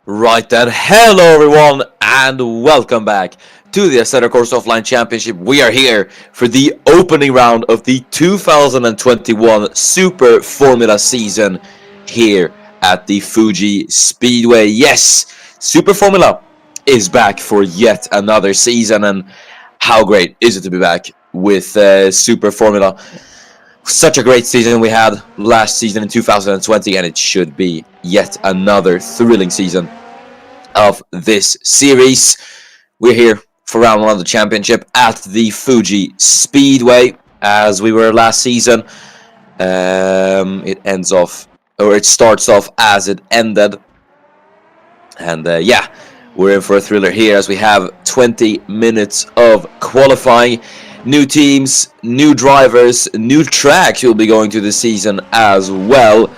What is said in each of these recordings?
Right then, hello everyone and welcome back to the Assetto Corsa Offline Championship. We are here for the opening round of the 2021 Super Formula season here at the Fuji Speedway. Yes, Super Formula is back for yet another season, and how great is it to be back with Super Formula. Such a great season we had last season in 2020, and it should be yet another thrilling season of this series. We're here for round one of the championship at the Fuji Speedway, as we were last season. It starts off as it ended, and we're in for a thriller here as we have 20 minutes of qualifying. New teams, new drivers, new tracks will be going to the season as well.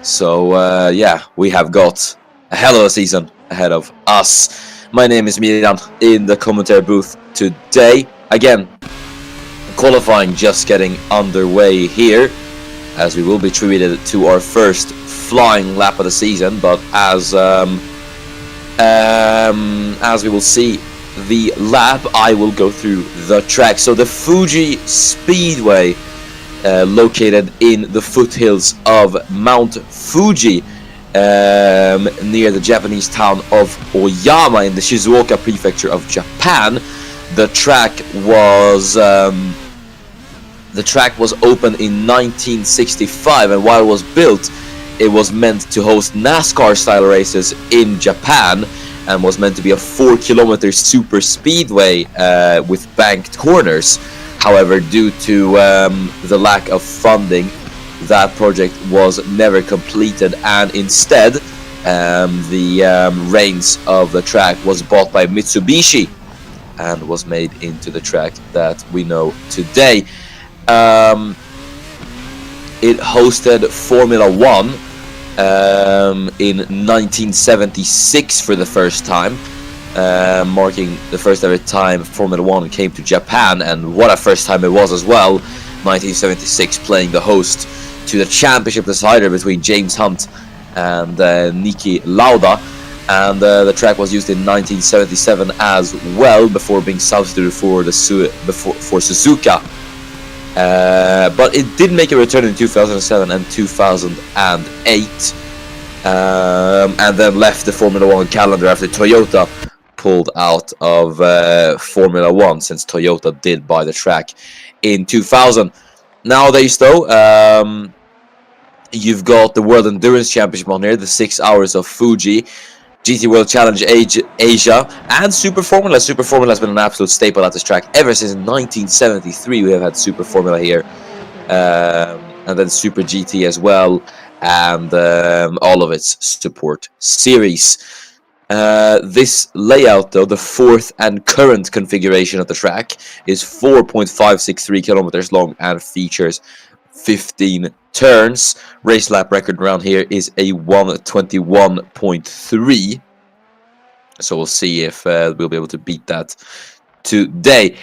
So we have got a hell of a season ahead of us. My name is Miriam in the commentary booth today. Again, qualifying just getting underway here, as we will be treated to our first flying lap of the season. But as we will see the lap, I will go through the track. So the Fuji Speedway, located in the foothills of Mount Fuji, near the Japanese town of Oyama in the Shizuoka prefecture of Japan. The track was opened in 1965, and while it was built, it was meant to host NASCAR style races in Japan, and was meant to be a 4-kilometer super speedway with banked corners. However, due to the lack of funding, that project was never completed, and instead the reins of the track was bought by Mitsubishi and was made into the track that we know today. It hosted Formula 1 in 1976 for the first time, marking the first ever time Formula 1 came to Japan, and what a first time it was as well. 1976, playing the host to the championship decider between James Hunt and Niki Lauda, and the track was used in 1977 as well, before being substituted for Suzuka. But it did make a return in 2007 and 2008, and then left the Formula 1 calendar after Toyota pulled out of Formula 1, since Toyota did buy the track in 2000. Nowadays, though, you've got the World Endurance Championship on here, the 6 hours of Fuji, GT World Challenge Asia, and Super Formula. Super Formula has been an absolute staple at this track ever since 1973. We have had Super Formula here, and then Super GT as well, and all of its support series. This layout, though, the fourth and current configuration of the track, is 4.563 kilometers long and features 15 turns. Race lap record around here is a 1:21.3. So we'll see if we'll be able to beat that today.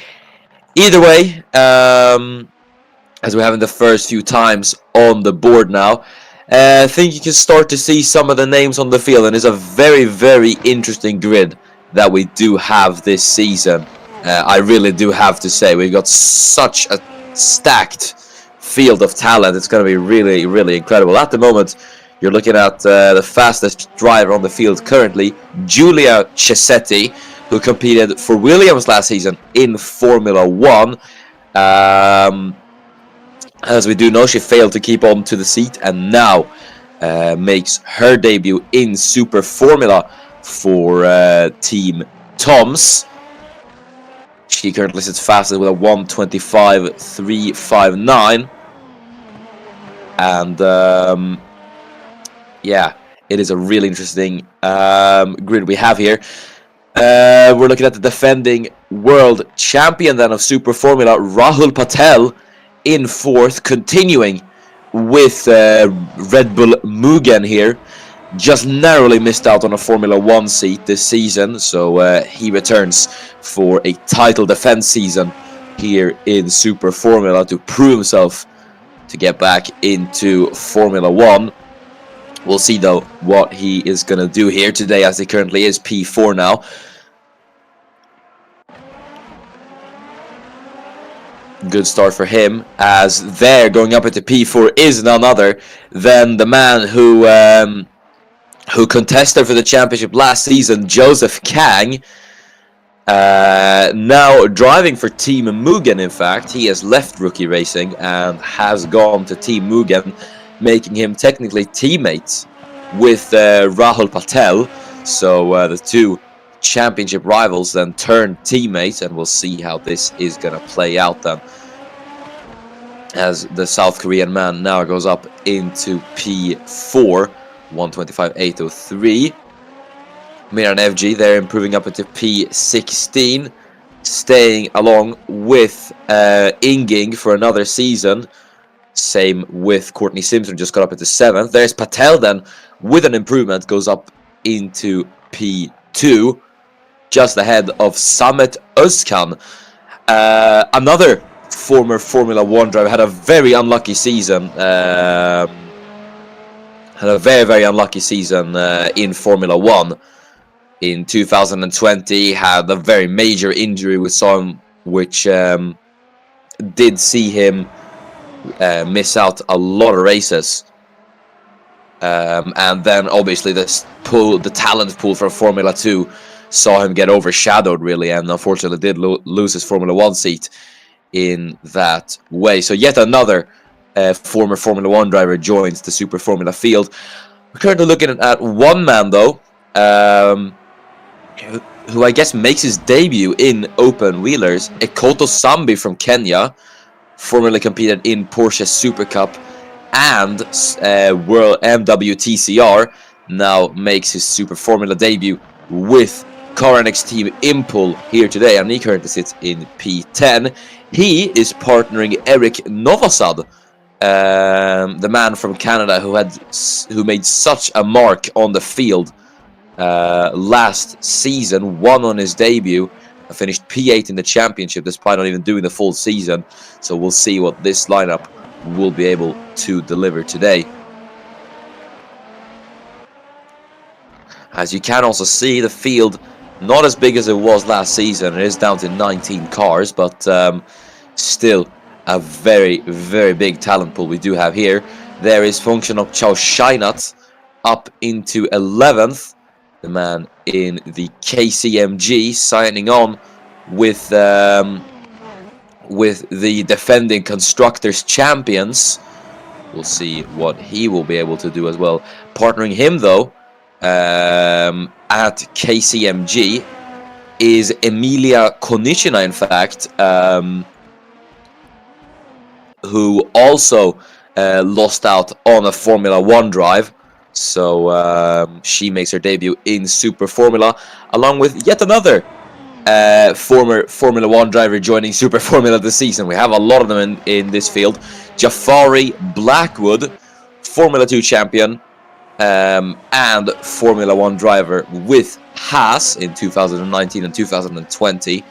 Either way, as we're having the first few times on the board now, I think you can start to see some of the names on the field, and it's a very, very interesting grid that we do have this season. I really do have to say, we've got such a stacked field of talent. It's going to be really, really incredible. At the moment, you're looking at the fastest driver on the field currently, Giulia Cesetti, who competed for Williams last season in Formula 1. As we do know, she failed to keep on to the seat, and now makes her debut in Super Formula for Team Toms. She currently sits fastest with a 1:25.359. And it is a really interesting grid we have here. We're looking at the defending world champion then of Super Formula, Rahul Patel, in fourth, continuing with Red Bull Mugen here. Just narrowly missed out on a Formula 1 seat this season, so he returns for a title defense season here in Super Formula to prove himself to get back into Formula 1. We'll see though what he is going to do here today, as he currently is P4 now. Good start for him, as there going up into P4 is none other than the man who contested for the championship last season, Joseph Kang. Now driving for Team Mugen. In fact, he has left Rookie Racing and has gone to Team Mugen, making him technically teammates with Rahul Patel. So the two championship rivals then turn teammates, and we'll see how this is going to play out then, as the South Korean man now goes up into P4, 125.803. Miran FG, they're improving up into P16, staying along with Inging for another season. Same with Courtney Simpson, just got up into 7th. There's Patel then, with an improvement, goes up into P2, just ahead of Samet Özkan. Another former Formula 1 driver, had a very unlucky season. Had a very unlucky season in Formula 1. In 2020, had a very major injury with some, which did see him miss out a lot of races. And then obviously the talent pool for Formula 2 saw him get overshadowed, really, and unfortunately did lose his Formula 1 seat in that way. So yet another former Formula 1 driver joins the Super Formula field. We're currently looking at one man, though, who I guess makes his debut in open wheelers. Ekoto Sambi from Kenya, formerly competed in Porsche Super Cup and World MWTCR, now makes his Super Formula debut with CarNX team Impul here today, and he currently sits in P10. He is partnering Eric Novosad, the man from Canada who made such a mark on the field last season, won on his debut, finished P8 in the championship despite not even doing the full season. So we'll see what this lineup will be able to deliver today. As you can also see, the field not as big as it was last season. It is down to 19 cars, but still a very big talent pool we do have here. There is Function of Chow Shinat up into 11th. The man in the KCMG signing on with the defending constructors champions. We'll see what he will be able to do as well. Partnering him though at KCMG is Emilia Konishina, in fact, who also lost out on a Formula 1 drive. So she makes her debut in Super Formula, along with yet another former Formula 1 driver joining Super Formula this season. We have a lot of them in this field. Jafari Blackwood, Formula 2 champion and Formula 1 driver with Haas in 2019 and 2020,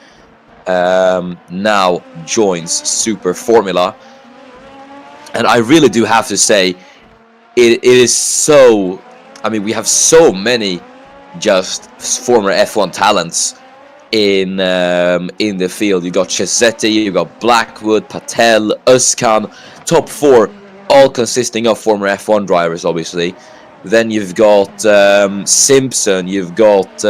now joins Super Formula. And I really do have to say, it is so, I mean, we have so many just former F1 talents in the field. You got Chesetti, you got Blackwood, Patel, Özkan, top 4, all consisting of former F1 drivers, obviously. Then you've got Simpson, you've got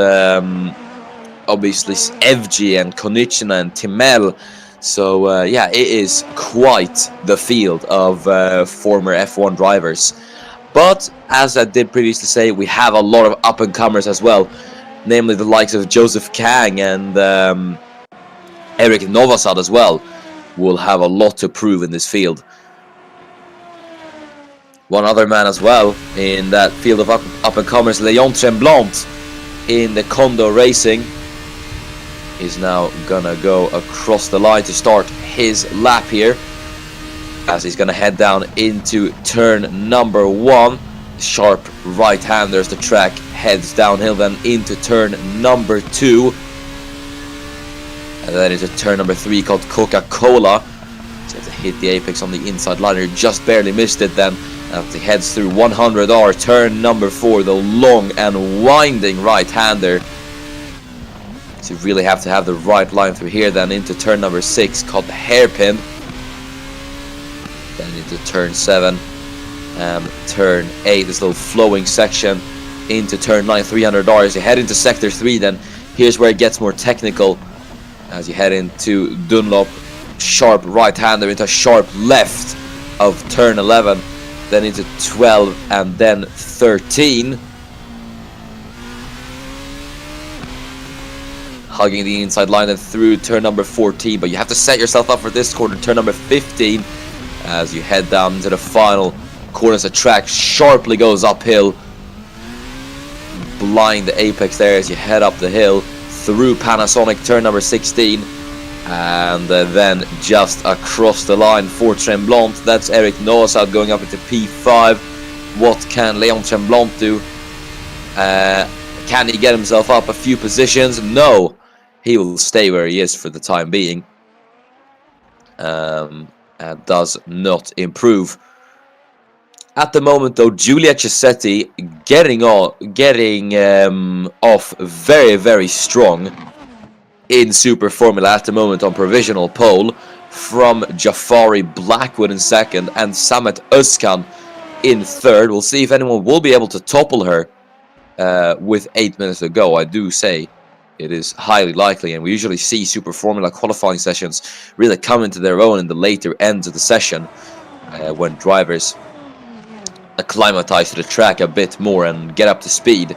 obviously Evgi and Konichina and Timel. So yeah, it is quite the field of former F1 drivers. But as I did previously say, we have a lot of up-and-comers as well, namely the likes of Joseph Kang and Eric Novosad as well, will have a lot to prove in this field. One other man as well in that field of up-and-comers, Leon Tremblant in the Kondo Racing, is now gonna go across the line to start his lap here, as he's gonna head down into turn number 1. Sharp right hand, there's the track, heads downhill then into turn number 2, and then into turn number 3 called Coca-Cola. So to hit the apex on the inside liner, just barely missed it then, as he heads through 100R, turn number 4, the long and winding right-hander. So you really have to have the right line through here, then into turn number 6, called the hairpin. Then into turn 7, and turn 8, this little flowing section, into turn 9, 300R. As you head into sector 3, then here's where it gets more technical. As you head into Dunlop, sharp right-hander into sharp left of turn 11, then into 12 and then 13. Hugging the inside line and through turn number 14, but you have to set yourself up for this corner, turn number 15, as you head down into the final corner. As the track sharply goes uphill. Blind the apex there as you head up the hill through Panasonic, turn number 16, and then just across the line for Tremblant. That's Eric Noasad going up into P5. What can Leon Tremblant do? Can he get himself up a few positions? No, he will stay where he is for the time being, and does not improve. At the moment, though, Giulia Cesetti getting off very, very strong in Super Formula at the moment on provisional pole, from Jafari Blackwood in second and Samet Özkan in third. We'll see if anyone will be able to topple her with 8 minutes to go. I do say it is highly likely, and we usually see Super Formula qualifying sessions really come into their own in the later ends of the session when drivers acclimatize to the track a bit more and get up to speed.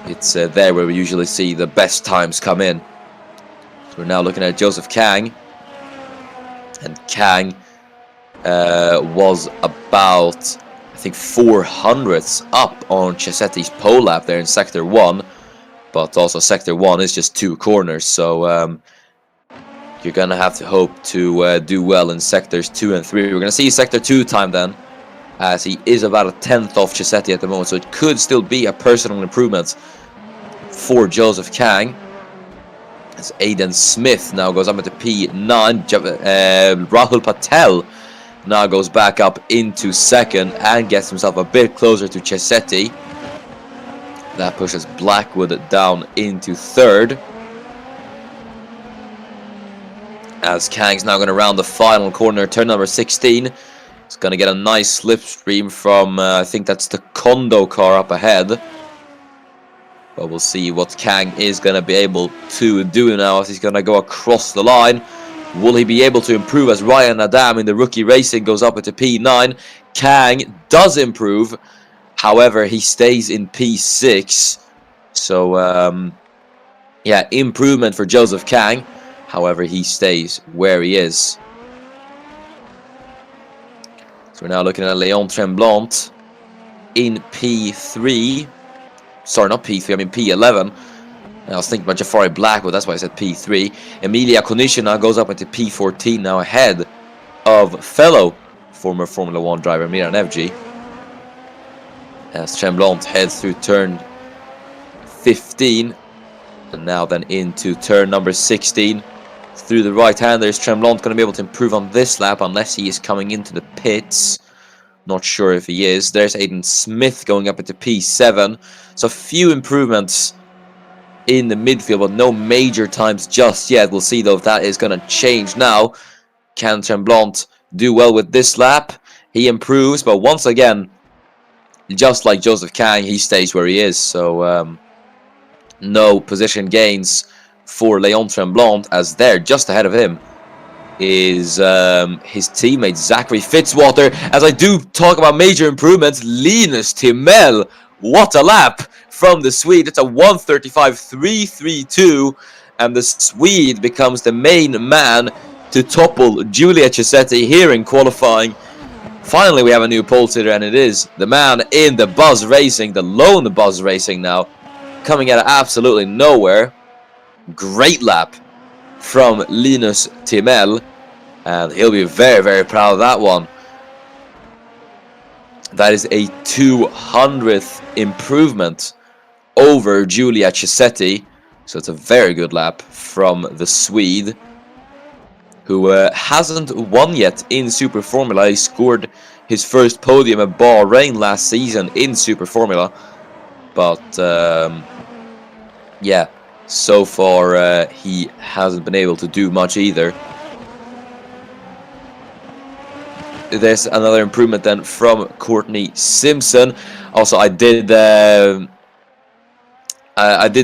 It's there where we usually see the best times come in. So we're now looking at Joseph Kang, and Kang was about, I think, 400ths up on Cesetti's pole lap there in sector 1, but also sector 1 is just 2 corners, so you're gonna have to hope to do well in sectors 2 and 3. We're gonna see sector 2 time then, as he is about a 10th off Cesetti at the moment, so it could still be a personal improvement for Joseph Kang. As Aiden Smith now goes up into P9, Rahul Patel now goes back up into second and gets himself a bit closer to Cesetti. That pushes Blackwood down into third, as Kang's now going to round the final corner, turn number 16. It's going to get a nice slipstream from, I think that's the Kondo car up ahead. But we'll see what Kang is going to be able to do now as he's going to go across the line. Will he be able to improve as Ryan Adam in the rookie racing goes up into P9? Kang does improve. However, he stays in P6. So, yeah, improvement for Joseph Kang. However, he stays where he is. So we're now looking at Leon Tremblant in P3. Sorry, not P3, I mean P11. I was thinking about Jafari Blackwood, that's why I said P3. Emilia Konishina goes up into P14 now, ahead of fellow former Formula 1 driver Miran Evji. As Tremblant heads through turn 15. And now then into turn number 16. Through the right hand, there's Tremblant going to be able to improve on this lap unless he is coming into the pits. Not sure if he is. There's Aiden Smith going up into P7. So a few improvements in the midfield, but no major times just yet. We'll see though if that is going to change now. Can Tremblant do well with this lap? He improves, but once again, just like Joseph Kang, he stays where he is. So no position gains for Leon Tremblant, as there, just ahead of him, is his teammate Zachary Fitzwater. As I do talk about major improvements, Linus Timell, what a lap from the Swede. It's a 1:35.332, and the Swede becomes the main man to topple Giulia Cesetti here in qualifying. Finally, we have a new pole sitter, and it is the man in the Buzz Racing, the lone Buzz Racing now, coming out of absolutely nowhere. Great lap from Linus Timell, and he'll be very, very proud of that one. That is a 200th improvement over Giulia Cesetti, so it's a very good lap from the Swede, who hasn't won yet in Super Formula. He scored his first podium at Bahrain last season in Super Formula. But yeah, so far he hasn't been able to do much either. There's another improvement then from Courtney Simpson. Also, I did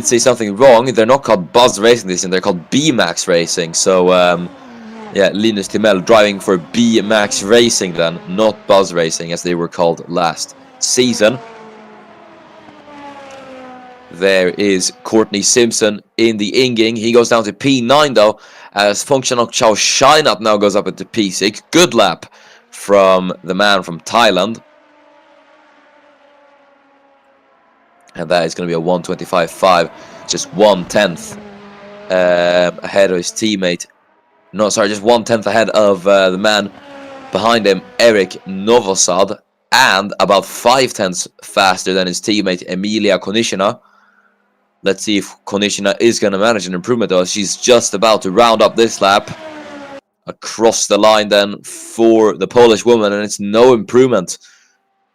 say something wrong. They're not called Buzz Racing this year, they're called B-Max Racing. So yeah, Linus Timell driving for B-Max Racing then, not Buzz Racing as they were called last season. There is Courtney Simpson in the Yingling. He goes down to P9 though, as Phongchanok Chow Shinat now goes up into P6. Good lap from the man from Thailand. And that is going to be a 1:25.5, just 1/10 ahead of his teammate. No, sorry, just 1/10 ahead of the man behind him, Eric Novosad, and about 5/10 faster than his teammate Emilia Konishina. Let's see if Konishina is going to manage an improvement though. She's just about to round up this lap. Across the line then for the Polish woman, and it's no improvement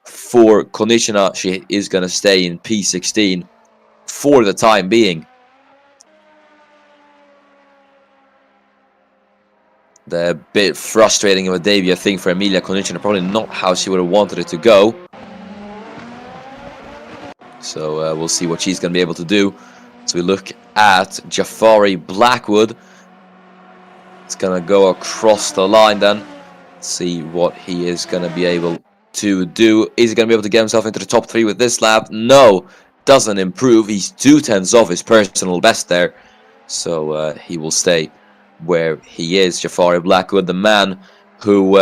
for Konishina. She is going to stay in P16 for the time being. The bit frustrating of a debut, I think, for Emilia Konishina. Probably not how she would have wanted it to go. So we'll see what she's going to be able to do. So we look at Jafari Blackwood. It's going to go across the line then. See what he is going to be able to do. Is he going to be able to get himself into the top 3 with this lap? No, doesn't improve. He's 2/10 off his personal best there. So he will stay where he is. Jafari Blackwood, the man who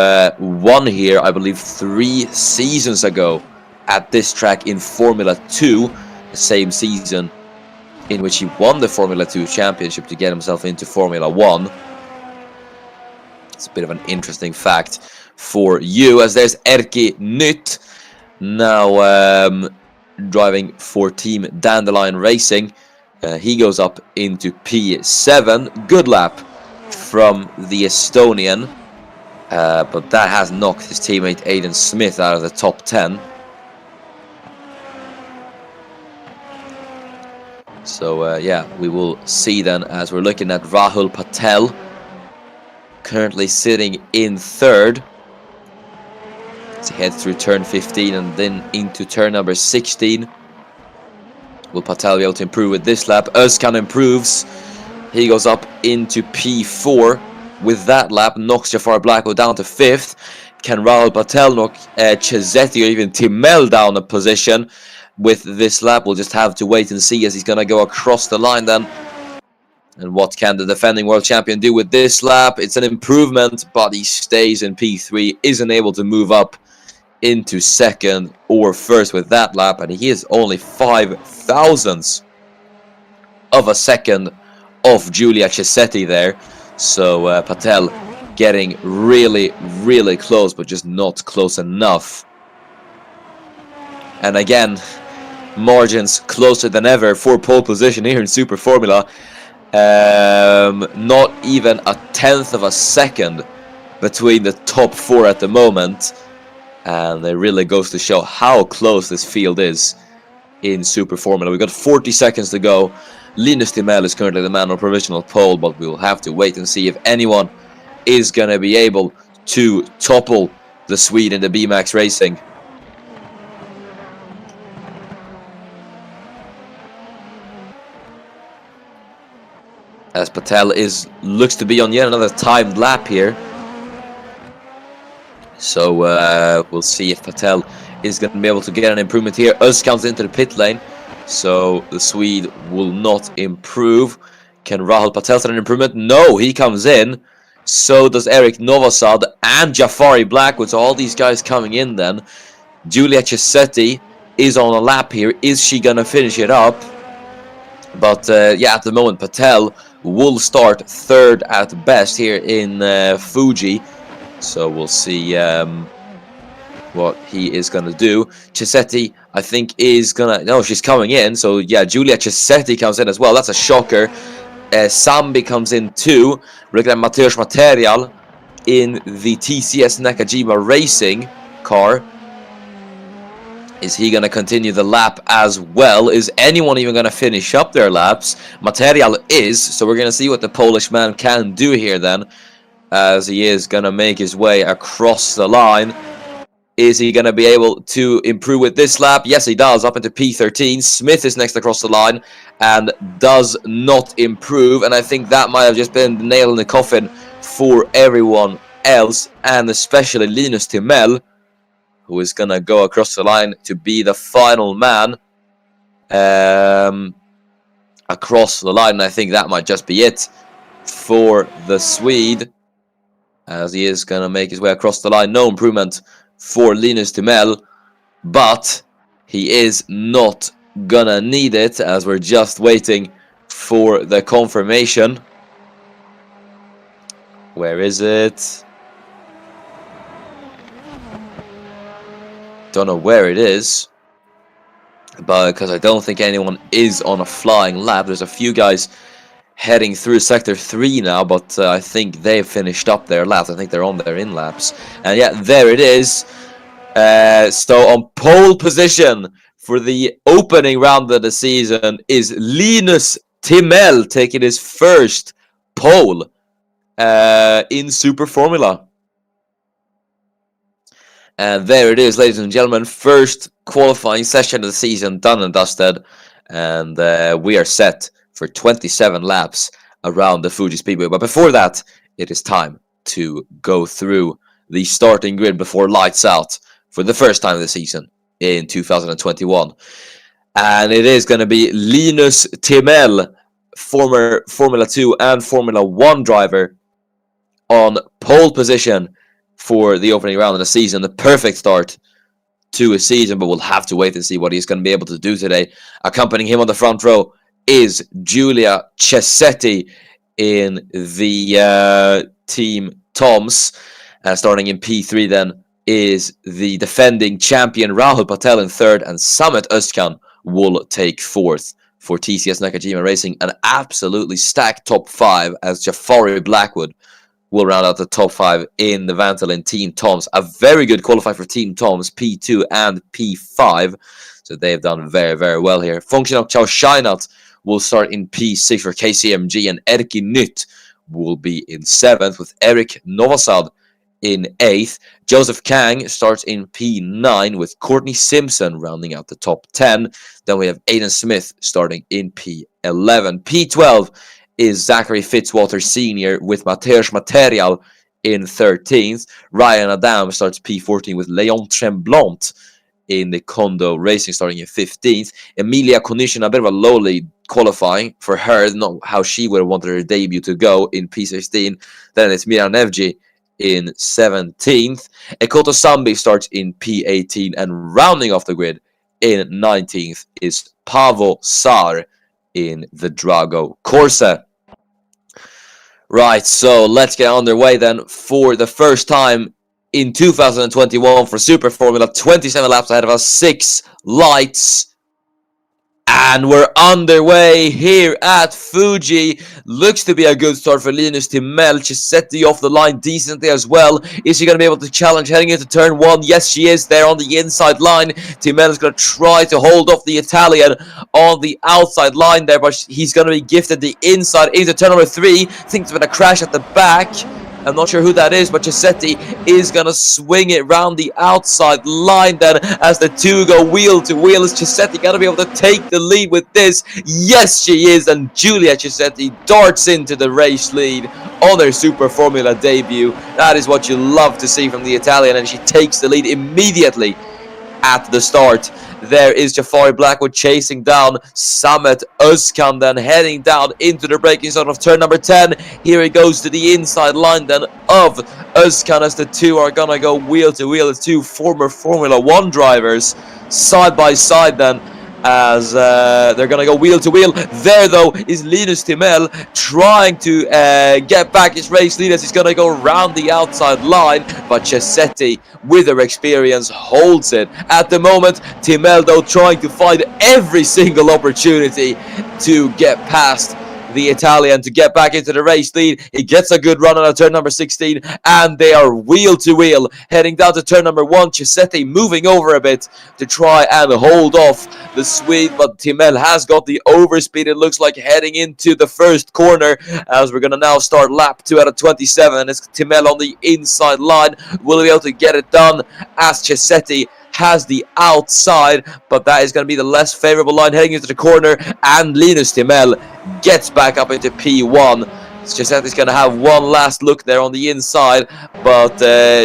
won here, I believe, 3 seasons ago at this track in Formula 2. The same season in which he won the Formula 2 championship to get himself into Formula 1. It's a bit of an interesting fact for you, as there's Erkki Nyt now driving for Team Dandelion Racing. He goes up into P7. Good lap from the Estonian, but that has knocked his teammate Aidan Smith out of the top 10. So yeah, we will see then as we're looking at Rahul Patel, currently sitting in 3rd. As he heads through turn 15 and then into turn number 16. Will Patel be able to improve with this lap? Özkan improves. He goes up into P4 with that lap, knocks Jafar Blackwood down to 5th. Can Rahul Patel knock Cesetti or even Timel down a position with this lap? We'll just have to wait and see as he's going to go across the line then. And what can the defending world champion do with this lap? It's an improvement, but he stays in P3, isn't able to move up into 2nd or 1st with that lap, and he is only 0.005 of a second off Giulia Cesetti there. So Patel getting really, really close, but just not close enough. And again, margins closer than ever for pole position here in Super Formula. Not even a 1/10 of a second between the top 4 at the moment, and it really goes to show how close this field is in Super Formula. We've got 40 seconds to go. Linus Timell is currently the man on provisional pole, but we will have to wait and see if anyone is going to be able to topple the Swede in the B-Max Racing. As Patel looks to be on yet another timed lap here. So we'll see if Patel is going to be able to get an improvement here. Özkan's into the pit lane, so the Swede will not improve. Can Rahul Patel set an improvement? No, he comes in. So does Eric Novosad and Jafari Blackwood. So all these guys coming in then. Giulia Cesetti is on a lap here. Is she going to finish it up? But yeah, at the moment Patel will start 3rd at best here in Fuji. So we'll see what he is going to do. Cesetti, I think, is going to... No, she's coming in. So yeah, Giulia Cesetti comes in as well. That's a shocker. Sambi comes in too. We're looking at Mateusz Material in the TCS Nakajima Racing car. Is he going to continue the lap as well? Is anyone even going to finish up their laps? Material is, so we're going to see what the Polish man can do here then, as he is going to make his way across the line. Is he going to be able to improve with this lap? Yes, he does, up into P13. Smith is next across the line and does not improve, and I think that might have just been the nail in the coffin for everyone else, and especially Linus Timell, who is going to go across the line to be the final man across the line. And I think that might just be it for the Swede, as he is going to make his way across the line. No improvement for Linus Timell, but he is not going to need it, as we're just waiting for the confirmation. Where is it? Don't know where it is, but because I don't think anyone is on a flying lap. There's a few guys heading through sector 3 now, but I think they've finished up their laps. I think they're on their in laps, and yeah, there it is. So on pole position for the opening round of the season is Linus Timell, taking his first pole in Super Formula. And there it is, ladies and gentlemen, first qualifying session of the season done and dusted, and we are set for 27 laps around the Fuji Speedway. But before that, it is time to go through the starting grid before lights out for the first time of the season in 2021. And it is going to be Linus Timell, former Formula 2 and Formula 1 driver, on pole position for the opening round of the season. The perfect start to a season, but we'll have to wait and see what he's going to be able to do today. Accompanying him on the front row is Giulia Cesetti in the Team Toms. Starting in P3 then is the defending champion Rahul Patel in third, and Samet Özkan will take fourth for TCS Nakajima Racing. An absolutely stacked top 5, as Jafari Blackwood will round out the top 5 in the Vantolin Team Toms. A very good qualifier for Team Toms, P2 and P5. So they've done very, very well here. Functional Chow Shainat will start in P6 for KCMG, and Erki Nytt will be in 7th, with Eric Novosad in 8th. Joseph Kang starts in P9, with Courtney Simpson rounding out the top 10. Then we have Aiden Smith starting in P11. P12 is Zachary Fitzwater Sr. with Mateusz Material in 13th. Ryan Adam starts P14 with Leon Tremblant in the Kondo Racing starting in 15th. Emilia Konishin, a bit of a low lead qualifying for her, not how she would have wanted her debut to go, in P16. Then it's Mira Nevji in 17th. Ekoto Sambi starts in P18, and rounding off the grid in 19th is Paavo Saar in the Drago Corsa. Right, so let's get underway then for the first time in 2021 for Super Formula. 27 laps ahead of us, 6 lights, and we're underway here at Fuji. Looks to be a good start for Linus Timell. Cesetti off the line decently as well. Is she going to be able to challenge heading into turn 1? Yes, she is there on the inside line. Timell is going to try to hold off the Italian on the outside line there, but he's going to be gifted the inside into turn number 3. Thinks of a crash at the back. I'm not sure who that is, but Cesetti is going to swing it round the outside line then as the two go wheel to wheel. Is Cesetti going to be able to take the lead with this? Yes, she is, and Giulia Cesetti darts into the race lead on her Super Formula debut. That is what you love to see from the Italian, and she takes the lead immediately at the start. There is Jafari Blackwood chasing down Samet Özkan, then heading down into the braking zone of turn number 10. Here he goes to the inside line then of Özkan, as the two are gonna go wheel to wheel. It's two former Formula 1 drivers side by side then, as they're gonna go wheel to wheel. There though is Linus Timell trying to get back his race lead, as he's gonna go around the outside line, but Cesetti with her experience holds it at the moment. Timell though trying to find every single opportunity to get past the Italian to get back into the race lead. He gets a good run on a turn number 16, and they are wheel to wheel heading down to turn number 1. Chisetti moving over a bit to try and hold off the Swede, but Timel has got the overspeed, it looks like, heading into the first corner, as we're going to now start lap 2 out of 27. It's Timel on the inside line. Will he be able to get it done as Chisetti has the outside, but that is going to be the less favorable line heading into the corner, and Linus Timel gets back up into P1. Chisetti's going to have one last look there on the inside, but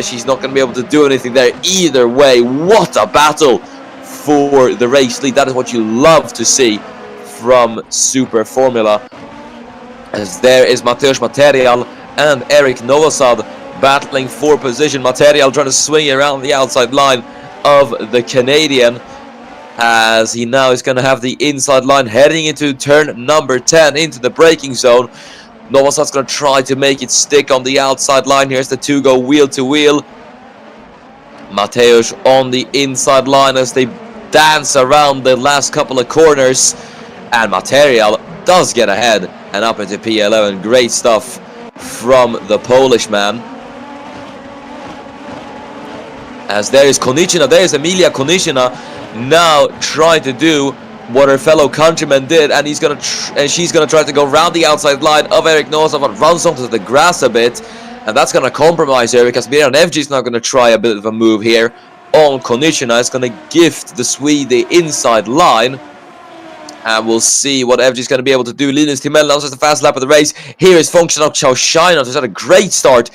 she's not going to be able to do anything there either way. What a battle for the race lead. That is what you love to see from Super Formula, as there is Mateusz Material and Eric Novosad battling for position. Material trying to swing around the outside line of the Canadian, as he now is going to have the inside line heading into turn number 10 into the braking zone. Novosad's going to try to make it stick on the outside line. Here's the two go wheel to wheel. Mateusz on the inside line as they dance around the last couple of corners, and Material does get ahead and up into P11. Great stuff from the Polish man. As there is Konieczna, there is Emilia Konieczna now trying to do what her fellow countryman did, and she's gonna try to go around the outside line of Eric Novosad, but runs onto the grass a bit, and that's gonna compromise her because Miran FG is not gonna try a bit of a move here on Konieczna. It's gonna gift the Swede the inside line, and we'll see what FG is going to be able to do. Linus Timel launches the fast lap of the race. Here is Functional Chaushina, who's had a great start.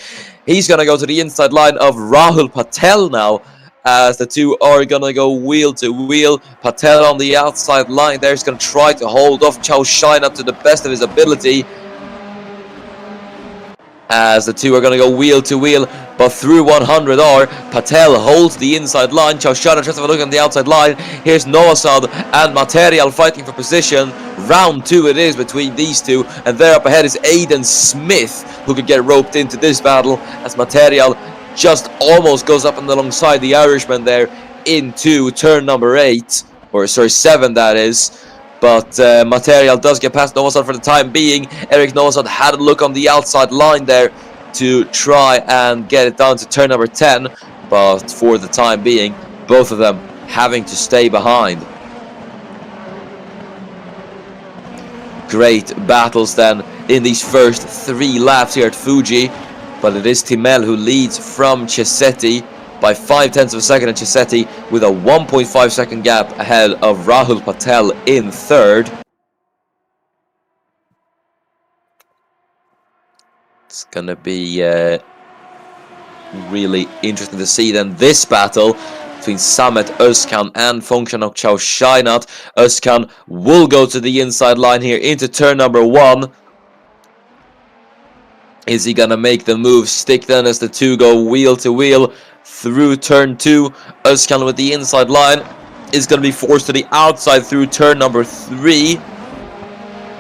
He's going to go to the inside line of Rahul Patel now, as the two are going to go wheel to wheel. Patel on the outside line there is going to try to hold off Chaushina to the best of his ability, as the two are going to go wheel to wheel, but through 100R, Patel holds the inside line. Chaushina tries to have a look on the outside line. Here's Novosad and Material fighting for position. Round 2 it is between these two, and there up ahead is Aiden Smith, who could get roped into this battle, as Material just almost goes up and alongside the Irishman there into turn number 8, or sorry, 7 that is. But Material does get past Novosad for the time being. Eric Novosad had a look on the outside line there to try and get it down to turn number 10. But for the time being, both of them having to stay behind. Great battles then in these first 3 laps here at Fuji. But it is Timel who leads from Chisetti by 0.5 of a second, and Chisetti with a 1.5 second gap ahead of Rahul Patel in third. It's going to be really interesting to see then this battle between Samet Özkan and Functional Chaushina. Özkan will go to the inside line here into turn number 1. Is he going to make the move stick then as the two go wheel to wheel through turn 2? Özkan with the inside line is going to be forced to the outside through turn number 3.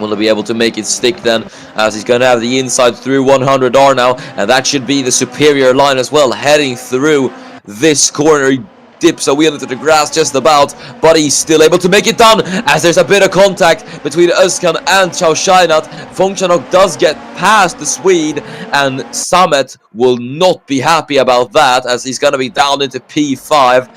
Will he be able to make it stick then, as he's going to have the inside through 100R now, and that should be the superior line as well heading through this corner. He dips a wheel into the grass just about, but he's still able to make it done, as there's a bit of contact between Özkan and Chaushina. Functional does get past the Swede, and Samet will not be happy about that, as he's going to be down into P5.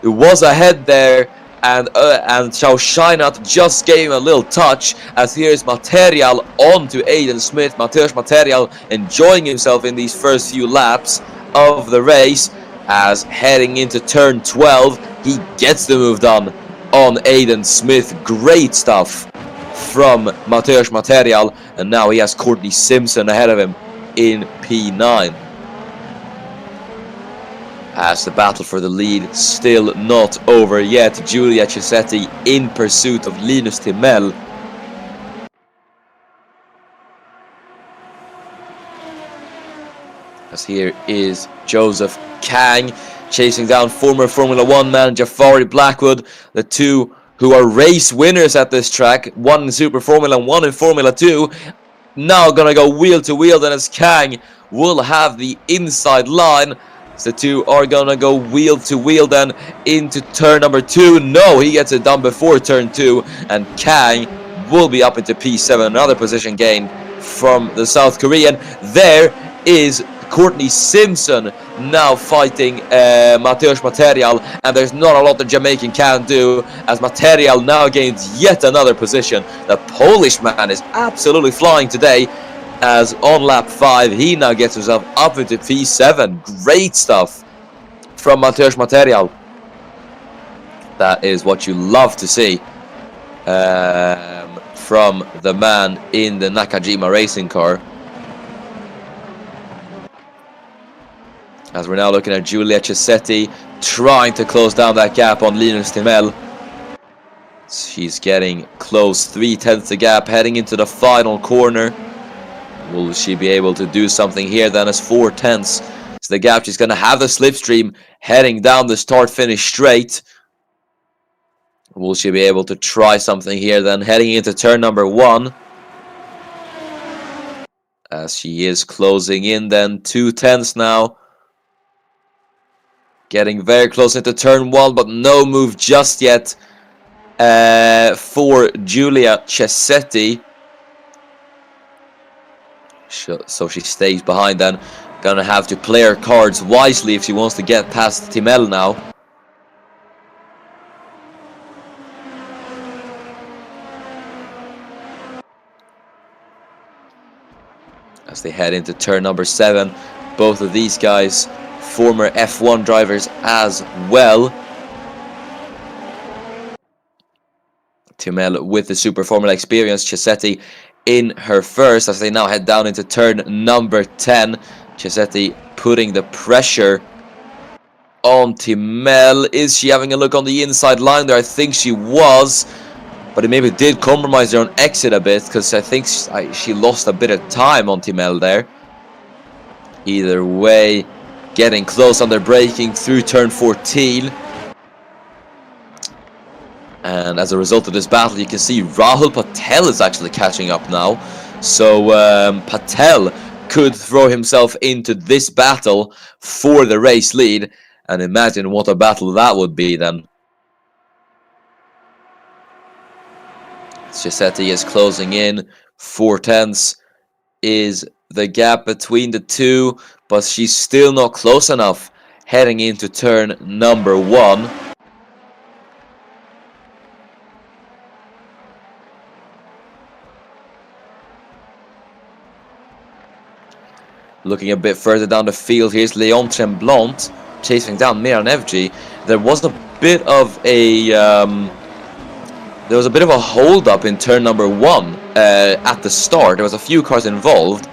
It was ahead there, and Chaushina just gave him a little touch, as here's Material on to Aiden Smith. Mateusz Material enjoying himself in these first few laps of the race, as heading into turn 12, he gets the move done on Aiden Smith. Great stuff from Mateusz Material, and now he has Courtney Simpson ahead of him in P9. As the battle for the lead still not over yet, Giulia Chisetti in pursuit of Linus Timel. As here is Joseph Kang chasing down former Formula 1 man Jafari Blackwood, the two who are race winners at this track, one in Super Formula and one in Formula 2. Now gonna go wheel to wheel, then as Kang will have the inside line. So the two are gonna go wheel to wheel then into turn number 2. No, he gets it done before turn 2, and Kang will be up into P7. Another position gain from the South Korean. There is Courtney Simpson now fighting Mateusz Material, and there's not a lot the Jamaican can do, as Material now gains yet another position. The Polish man is absolutely flying today, as on lap 5 he now gets himself up into P7. Great stuff from Mateusz Material. That is what you love to see from the man in the Nakajima racing car. As we're now looking at Giulia Cesetti trying to close down that gap on Linus Timell. She's getting close, 3/10 the gap, heading into the final corner. Will she be able to do something here then, as 4/10 is the gap? She's going to have the slipstream heading down the start-finish straight. Will she be able to try something here then, heading into turn number 1? As she is closing in then, 2/10 now. Getting very close into turn 1, but no move just yet for Giulia Cesetti. So she stays behind then. Gonna have to play her cards wisely if she wants to get past Timell now. As they head into turn number 7, both of these guys former F1 drivers as well. Timell with the Super Formula experience, Cesetti in her first, as they now head down into turn number 10. Cesetti putting the pressure on Timell. Is she having a look on the inside line there? I think she was, but it maybe did compromise her own exit a bit, because I think she lost a bit of time on Timell there. Either way, getting close on their braking through turn 14. And as a result of this battle, you can see Rahul Patel is actually catching up now. So Patel could throw himself into this battle for the race lead. And imagine what a battle that would be then. Cesetti is closing in. 4/10 is the gap between the two, but she's still not close enough heading into turn number 1. Looking a bit further down the field, here's Leon Tremblant chasing down Miran Evji. There was a bit of a hold up in turn number 1 at the start. There was a few cars involved.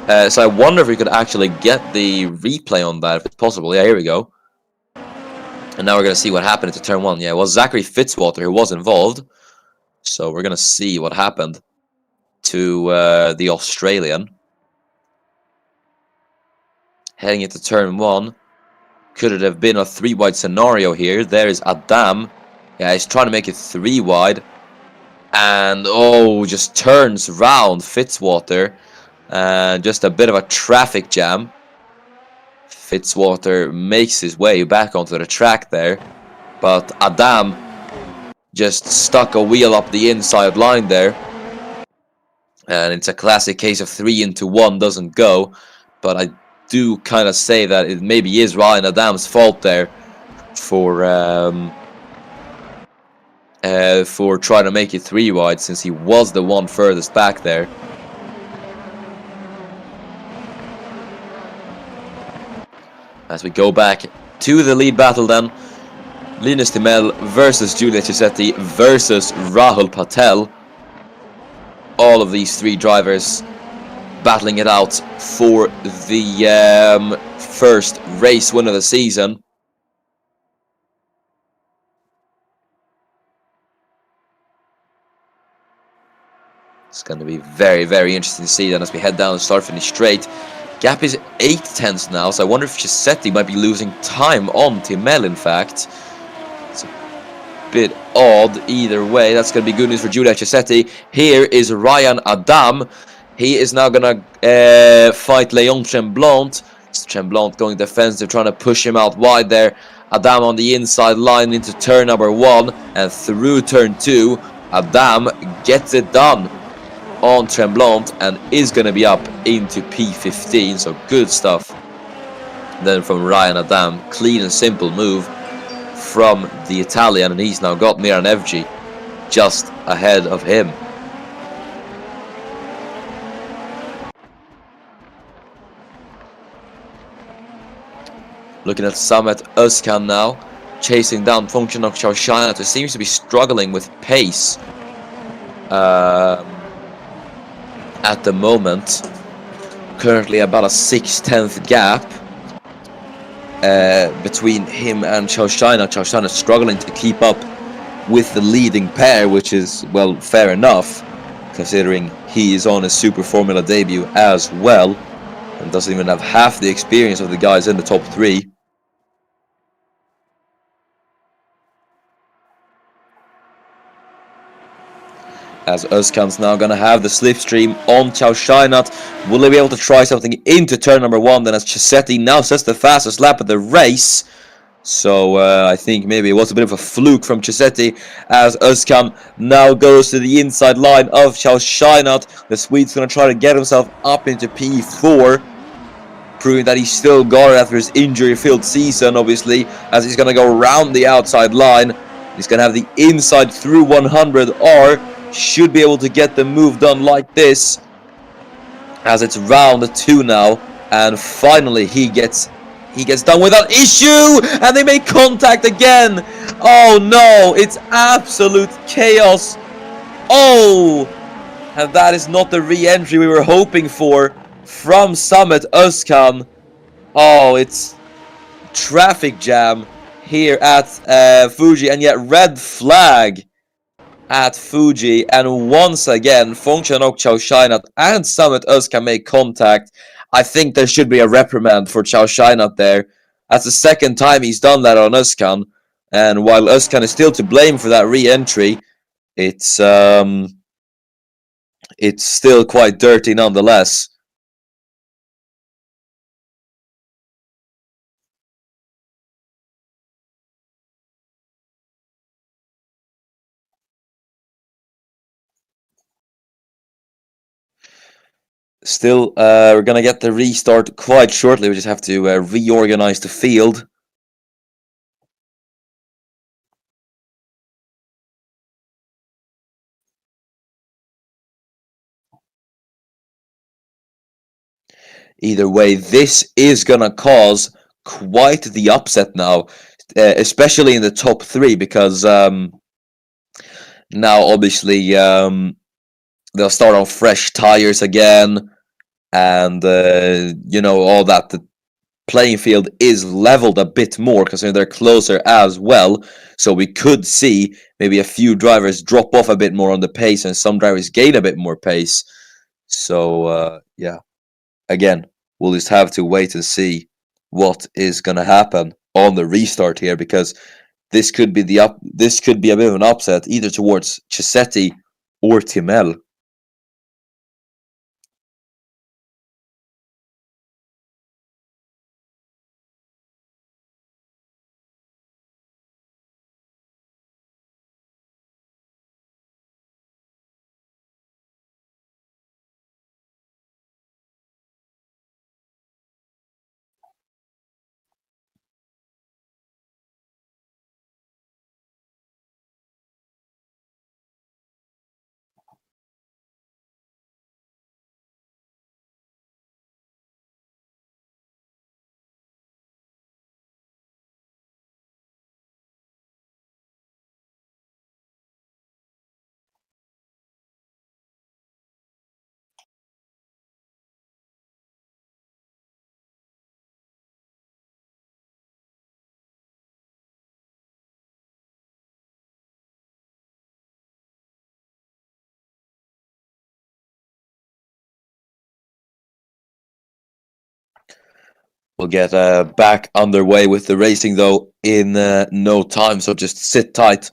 So I wonder if we could actually get the replay on that, if it's possible. Yeah, here we go. And now we're going to see what happened into turn 1. Yeah, it was Zachary Fitzwater who was involved. So we're going to see what happened to the Australian. Heading into turn 1. Could it have been a 3-wide scenario here? There is Adam. Yeah, he's trying to make it 3 wide. And, oh, just turns round Fitzwater. And just a bit of a traffic jam. Fitzwater makes his way back onto the track there. But Adam just stuck a wheel up the inside line there. And it's a classic case of 3 into 1 doesn't go. But I do kind of say that it maybe is Ryan Adam's fault there for trying to make it 3 wide, since he was the one furthest back there. As we go back to the lead battle then, Linus Timell versus Giulia Cesetti versus Rahul Patel. All of these 3 drivers battling it out for the first race win of the season. It's going to be very, very interesting to see then as we head down the start-finish straight. Gap is 8/10 now, so I wonder if Cesetti might be losing time on Timell, in fact. It's a bit odd either way. That's going to be good news for Giulia Cesetti. Here is Ryan Adam. He is now going to fight Leon Tremblant. Tremblant going defensive, trying to push him out wide there. Adam on the inside line into turn number 1 and through turn 2. Adam gets it done on Tremblant and is going to be up into P15, so good stuff. Then from Ryan Adam, clean and simple move from the Italian, and he's now got Miran Evji just ahead of him. Looking at Samet Özkan now, chasing down Functional Chaushana, who seems to be struggling with pace at the moment. Currently about a 6/10 gap between him and Chaushana. Chaushana struggling to keep up with the leading pair, which is, well, fair enough, considering he is on his Super Formula debut as well, and doesn't even have half the experience of the guys in the top three. As Özkan's now going to have the slipstream on Chaushana. Will he be able to try something into turn number 1? Then as Chisetti now sets the fastest lap of the race. So I think maybe it was a bit of a fluke from Chisetti, as Özkan now goes to the inside line of Chaushana. The Swede's going to try to get himself up into P4, proving that he's still got it after his injury-filled season, obviously, as he's going to go around the outside line. He's going to have the inside through 100R. Should be able to get the move done like this, as it's round 2 now, and finally he gets done without issue, and they make contact again. Oh no, it's absolute chaos. Oh, and that is not the re-entry we were hoping for from Samet Özkan. Oh, it's traffic jam here at Fuji, and yet red flag at Fuji, and once again Fongchanok Chaushana and Samet Özkan make contact. I think there should be a reprimand for Chaushana there. That's the second time he's done that on Özkan, and while Özkan is still to blame for that re-entry, it's still quite dirty nonetheless. Still, we're going to get the restart quite shortly. We just have to reorganize the field. Either way, this is going to cause quite the upset now, especially in the top 3, because now obviously they'll start on fresh tires again, and you know, all that. The playing field is leveled a bit more considering they're closer as well, so we could see maybe a few drivers drop off a bit more on the pace and some drivers gain a bit more pace. So yeah, again, we'll just have to wait and see what is going to happen on the restart here, because this could be this could be a bit of an upset either towards Chisetti or Timel. We'll get back underway with the racing, though, in no time. So just sit tight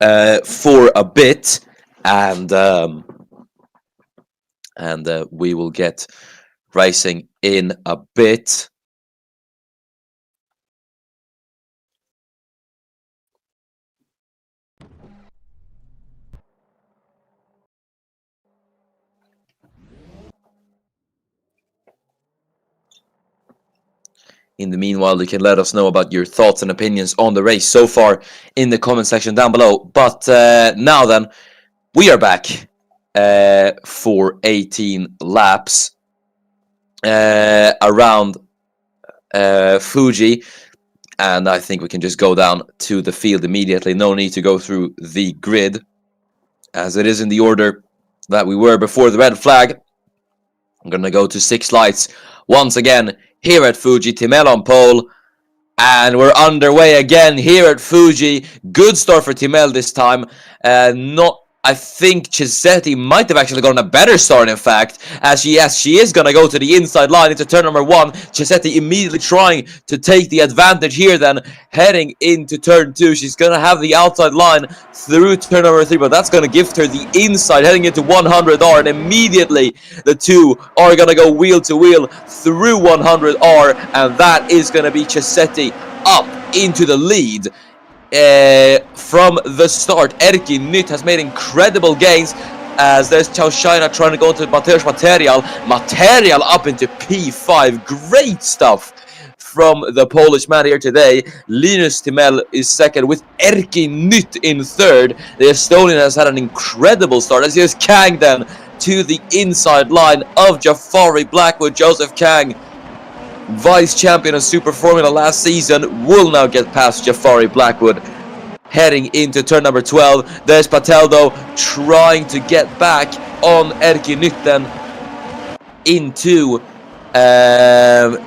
for a bit, and we will get racing in a bit. In the meanwhile, you can let us know about your thoughts and opinions on the race so far in the comment section down below. But now then, we are back for 18 laps around Fuji. And I think we can just go down to the field immediately. No need to go through the grid, as it is in the order that we were before the red flag. I'm going to go to 6 lights once again here at Fuji. Timel on pole. And we're underway again here at Fuji. Good start for Timel this time. I think Chisetti might have actually gotten a better start, in fact, as she is going to go to the inside line into turn number 1. Chisetti immediately trying to take the advantage here, then heading into turn 2. She's going to have the outside line through turn number 3, but that's going to give her the inside heading into 100R, and immediately the two are going to go wheel to wheel through 100R, and that is going to be Chisetti up into the lead. From the start, Erki Nytt has made incredible gains, as there's Chaushina trying to go to Mateusz Material up into P5. Great stuff from the Polish man here today. Linus Timel is second with Erki Nytt in third. The Estonian has had an incredible start, as here's Kang then to the inside line of Jafari Blackwood. Joseph Kang, vice champion of Super Formula last season, will now get past Jafari Blackwood heading into turn number 12. There's Patel though trying to get back on Erki Nytt then into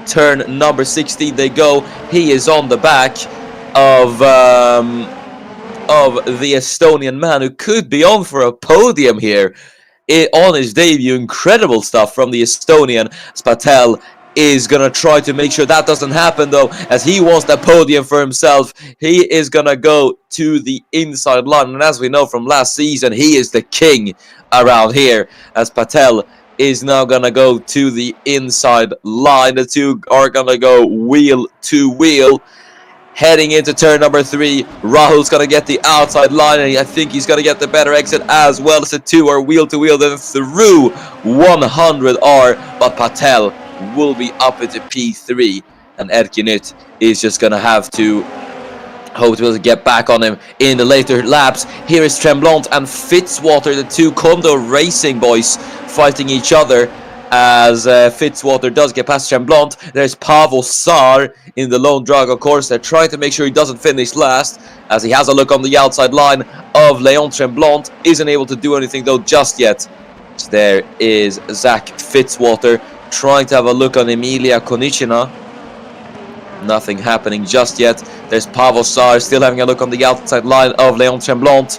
turn number 16 they go. He is on the back of the Estonian man, who could be on for a podium here on his debut. Incredible stuff from the Estonian. Patel is going to try to make sure that doesn't happen though, as he wants that podium for himself. He is going to go to the inside line, and as we know from last season, he is the king around here, as Patel is now going to go to the inside line. The two are going to go wheel to wheel heading into turn number 3. Rahul's going to get the outside line, and I think he's going to get the better exit as well, as the two are wheel to wheel then through 100R, but Patel will be up into P3, and Erki Nytt is just going to have to hope to be able to get back on him in the later laps. Here is Tremblant and Fitzwater, the two Kondo Racing boys, fighting each other, as Fitzwater does get past Tremblant. There's Pavel Sar in the Lone Drago course. They're trying to make sure he doesn't finish last, as he has a look on the outside line of Leon Tremblant. Isn't able to do anything though just yet. There is Zach Fitzwater trying to have a look on Emilia Konichina. Nothing happening just yet. There's Pavel Sar still having a look on the outside line of Leon Tremblant.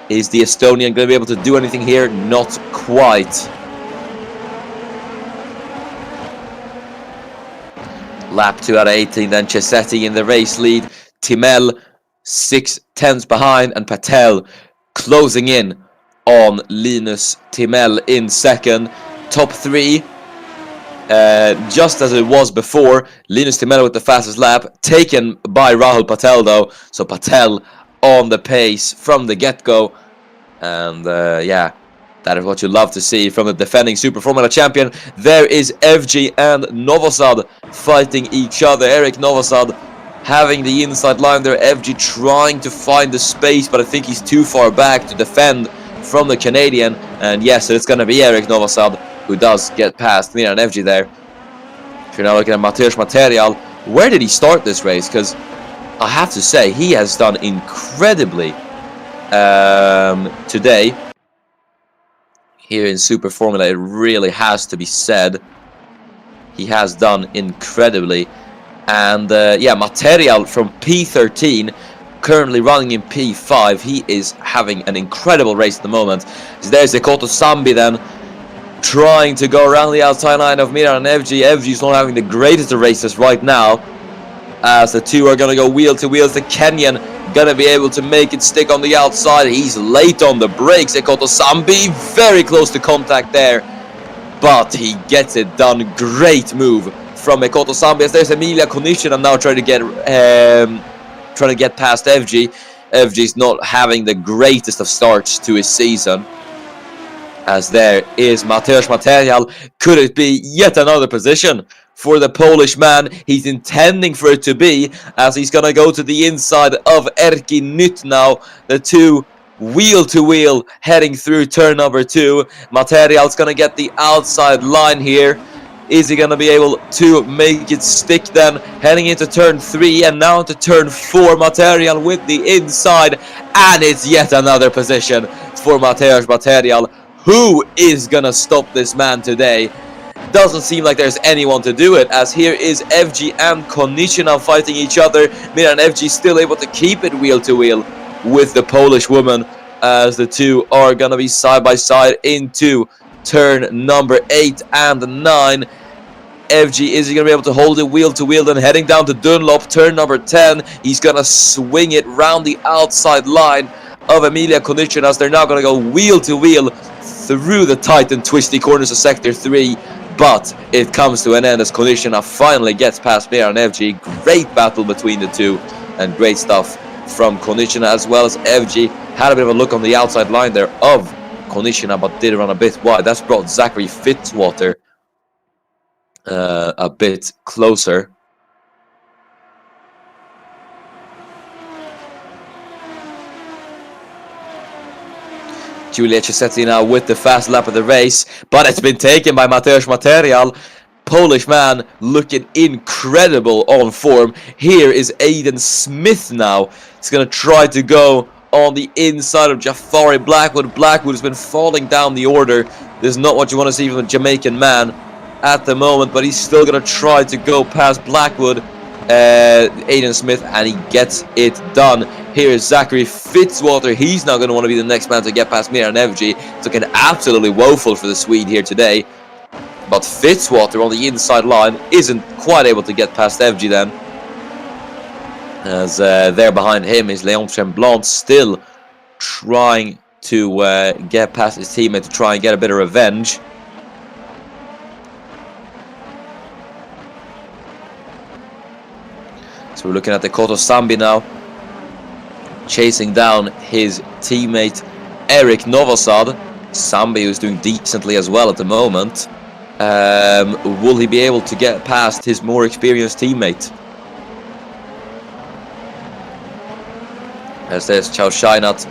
Is the Estonian going to be able to do anything here? Not quite. Lap 2 out of 18, then Chisetti in the race lead. Timel 6/10 behind, and Patel closing in on Linus Timel in second. Top 3, just as it was before. Linus Timel with the fastest lap, taken by Rahul Patel though. So Patel on the pace from the get-go. And yeah, that is what you love to see from the defending Super Formula champion. There is FG and Novosad fighting each other. Eric Novosad having the inside line there. FG trying to find the space, but I think he's too far back to defend from the Canadian. And yes, it's going to be Eric Novosad who does get past Miran FG there. If you're now looking at Mateusz Material, where did he start this race? Because I have to say, he has done incredibly today here in Super Formula. It really has to be said. He has done incredibly. And yeah, Material from P13, currently running in P5. He is having an incredible race at the moment. So there's Ekoto Sambi then, trying to go around the outside line of Miran and FG. FG's not having the greatest of races right now, as the two are going to go wheel to wheel. The Kenyan going to be able to make it stick on the outside. He's late on the brakes. Ekoto Sambi very close to contact there, but he gets it done. Great move from Ekoto Sambi, as there's Emilia Konichina now trying to get past FG. FG's not having the greatest of starts to his season, as there is Mateusz Material. Could it be yet another position for the Polish man. He's intending for it to be, as he's going to go to the inside of Erki Nyt now. The two wheel to wheel heading through turn number 2. Material's going to get the outside line here. Is he going to be able to make it stick then? Heading into turn 3 and now into turn 4. Material with the inside. And it's yet another position for Mateusz Material. Who is going to stop this man today? Doesn't seem like there's anyone to do it, as here is FG and Konieczna fighting each other. Miran FG still able to keep it wheel to wheel with the Polish woman, as the two are going to be side by side into turn number 8 and 9. FG, is he going to be able to hold it wheel to wheel? Then heading down to Dunlop, turn number 10. He's going to swing it round the outside line of Emilia Konieczna, as they're now going to go wheel to wheel through the tight and twisty corners of Sector 3. But it comes to an end as Konieczna finally gets past Miran FG. Great battle between the two, and great stuff from Konieczna, as well as FG had a bit of a look on the outside line there of Konieczna, but did run a bit wide. That's brought Zachary Fitzwater a bit closer. Giulia Cesetti now with the fast lap of the race, but it's been taken by Mateusz Material. Polish man looking incredible on form. Here is Aiden Smith now. He's going to try to go on the inside of Jafari Blackwood. Blackwood has been falling down the order. There's not what you want to see from a Jamaican man at the moment, but he's still going to try to go past Blackwood, Aiden Smith, and he gets it done. Here is Zachary Fitzwater. He's now going to want to be the next man to get past Miran FG. It's looking absolutely woeful for the Swede here today. But Fitzwater on the inside line isn't quite able to get past FG then. As there behind him is Leon Tremblant, still trying to get past his teammate to try and get a bit of revenge. So we're looking at the Koto Sambi now, chasing down his teammate Eric Novosad. Sambi, who's doing decently as well at the moment. Will he be able to get past his more experienced teammate? As there's Chow Shainat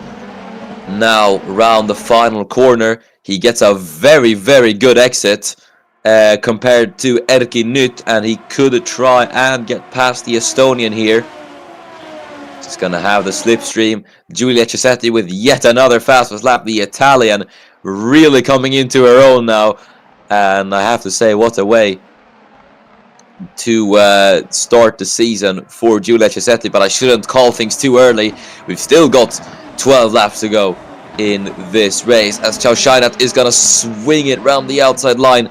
now round the final corner. He gets a very, very good exit compared to Erki Nyt, and he could try and get past the Estonian here. He's going to have the slipstream. Giulia Cesetti with yet another fastest lap. The Italian really coming into her own now. And I have to say, what a way to start the season for Giulia Cesetti. But I shouldn't call things too early. We've still got 12 laps to go in this race, as Chow Shainat is going to swing it round the outside line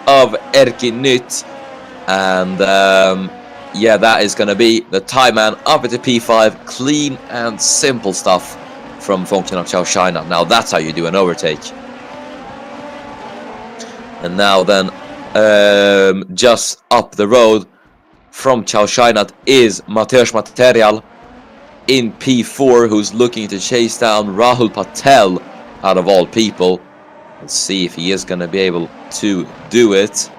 of Erki Nyt. And yeah, that is going to be the time man up into P5. Clean and simple stuff from Function of Chow Shainat. Now that's how you do an overtake. And now then, just up the road from Chow Shainat is Mateusz Material in P4, who's looking to chase down Rahul Patel, out of all people. Let's see if he is going to be able to do it.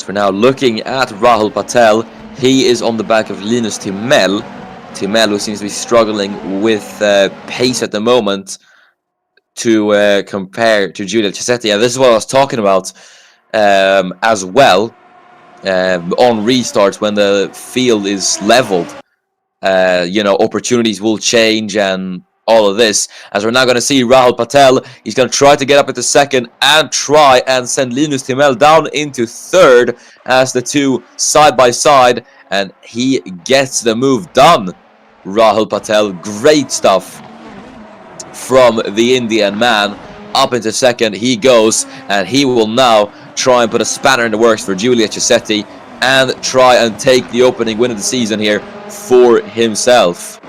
We're now looking at Rahul Patel. He is on the back of Linus Timell. Timell, who seems to be struggling with pace at the moment to compare to Giulia Cesetti. And this is what I was talking about as well on restarts when the field is leveled. You know, opportunities will change and all of this, as we're now going to see Rahul Patel. He's going to try to get up into second and try and send Linus Timell down into third, as the two side by side, and he gets the move done. Rahul Patel, great stuff from the Indian man. Up into second he goes, and he will now try and put a spanner in the works for Giulia Cesetti and try and take the opening win of the season here for himself.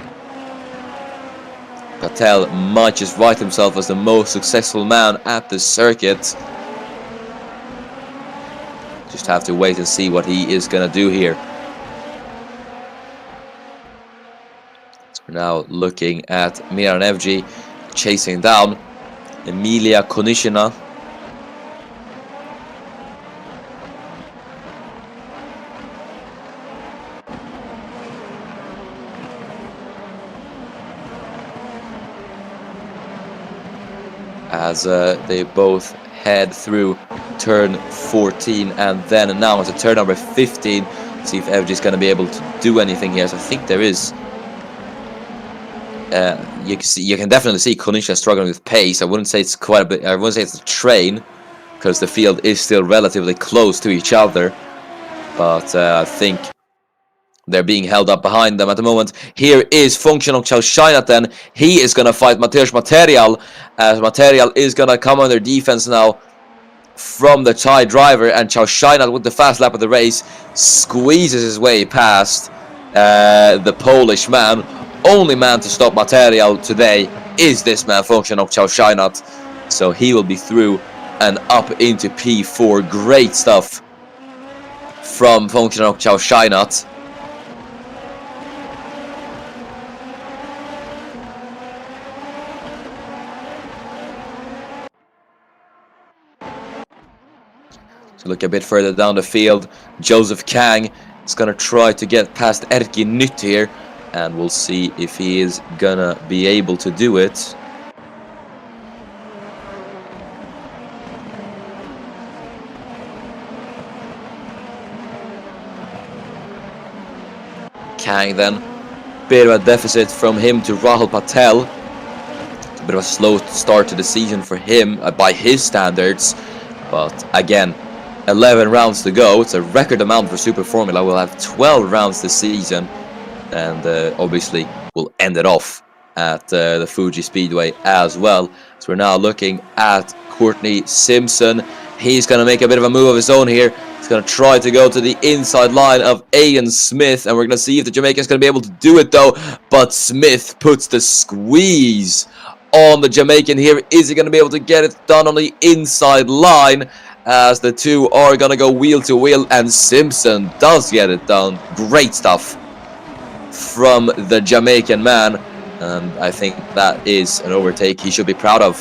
Patel might just write himself as the most successful man at the circuit. Just have to wait and see what he is going to do here. We're now looking at Miran Evji chasing down Emilia Konishina. As they both head through turn 14 and then now into turn number 15. See if Evji is going to be able to do anything here. So I think there is. You can definitely see Konishina struggling with pace. I wouldn't say it's quite a bit. I wouldn't say it's a train, because the field is still relatively close to each other. But I think they're being held up behind them at the moment. Here is Functional Chaushina then. He is going to fight Mateusz Material, as Material is going to come under defense now from the Thai driver, and Chaushina with the fast lap of the race squeezes his way past the Polish man. Only man to stop Material today is this man, Functional Chaushina. So he will be through and up into P4. Great stuff from Functional Chaushina. So look a bit further down the field. Joseph Kang is going to try to get past Erki Nytt here. And we'll see if he is going to be able to do it. Kang then. Bit of a deficit from him to Rahul Patel. It's a bit of a slow start to the season for him by his standards. But again, 11 rounds to go. It's a record amount for Super Formula. We'll have 12 rounds this season, and obviously we'll end it off at the Fuji Speedway as well. So we're now looking at Courtney Simpson. He's going to make a bit of a move of his own here. He's going to try to go to the inside line of Aiden Smith, and we're going to see if the Jamaican's going to be able to do it though. But Smith puts the squeeze on the Jamaican here. Is he going to be able to get it done on the inside line? As the two are going to go wheel to wheel, and Simpson does get it done. Great stuff from the Jamaican man, and I think that is an overtake he should be proud of.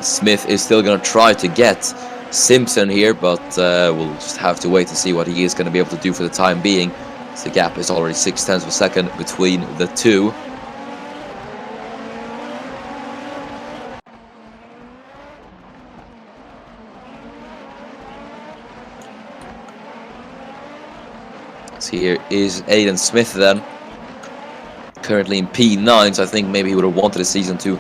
Smith is still going to try to get Simpson here, but we'll just have to wait to see what he is going to be able to do for the time being. So the gap is already 0.6 of a second between the two. So here is Aiden Smith then, currently in P9, so I think maybe he would have wanted the season to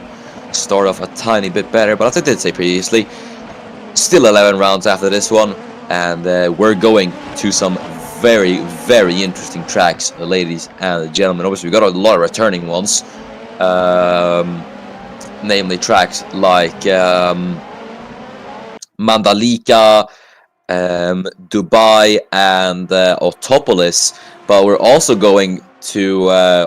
start off a tiny bit better, but as I did say previously, still 11 rounds after this one, and we're going to some very, very interesting tracks, ladies and gentlemen. Obviously, we got a lot of returning ones, namely tracks like Mandalika, Dubai, and Autopolis, but we're also going to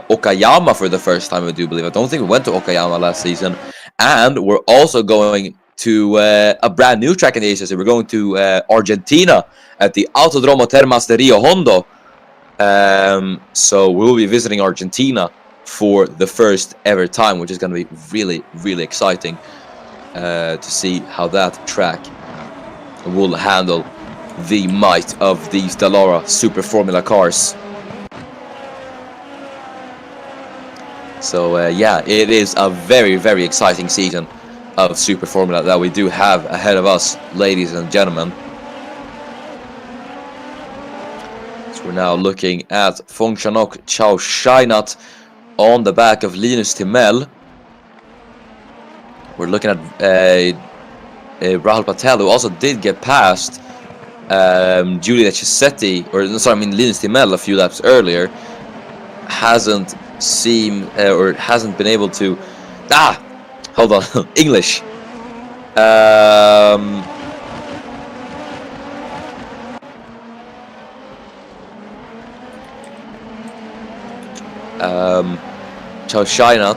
Okayama for the first time, I do believe. I don't think we went to Okayama last season, and we're also going to a brand new track in Asia. So we're going to Argentina at the Autodromo Termas de Rio Hondo. So we'll be visiting Argentina for the first ever time, which is going to be really, really exciting to see how that track will handle the might of these Dallara Super Formula cars. So yeah, it is a very, very exciting season of Super Formula that we do have ahead of us, ladies and gentlemen. So we're now looking at Fongchanok Chaushina on the back of Linus Timell. We're looking at Rahul Patel, who also did get past Giulia Cisetti, or sorry, I mean Linus Timell a few laps earlier. Hasn't been able to. Hold on, English. Chaushina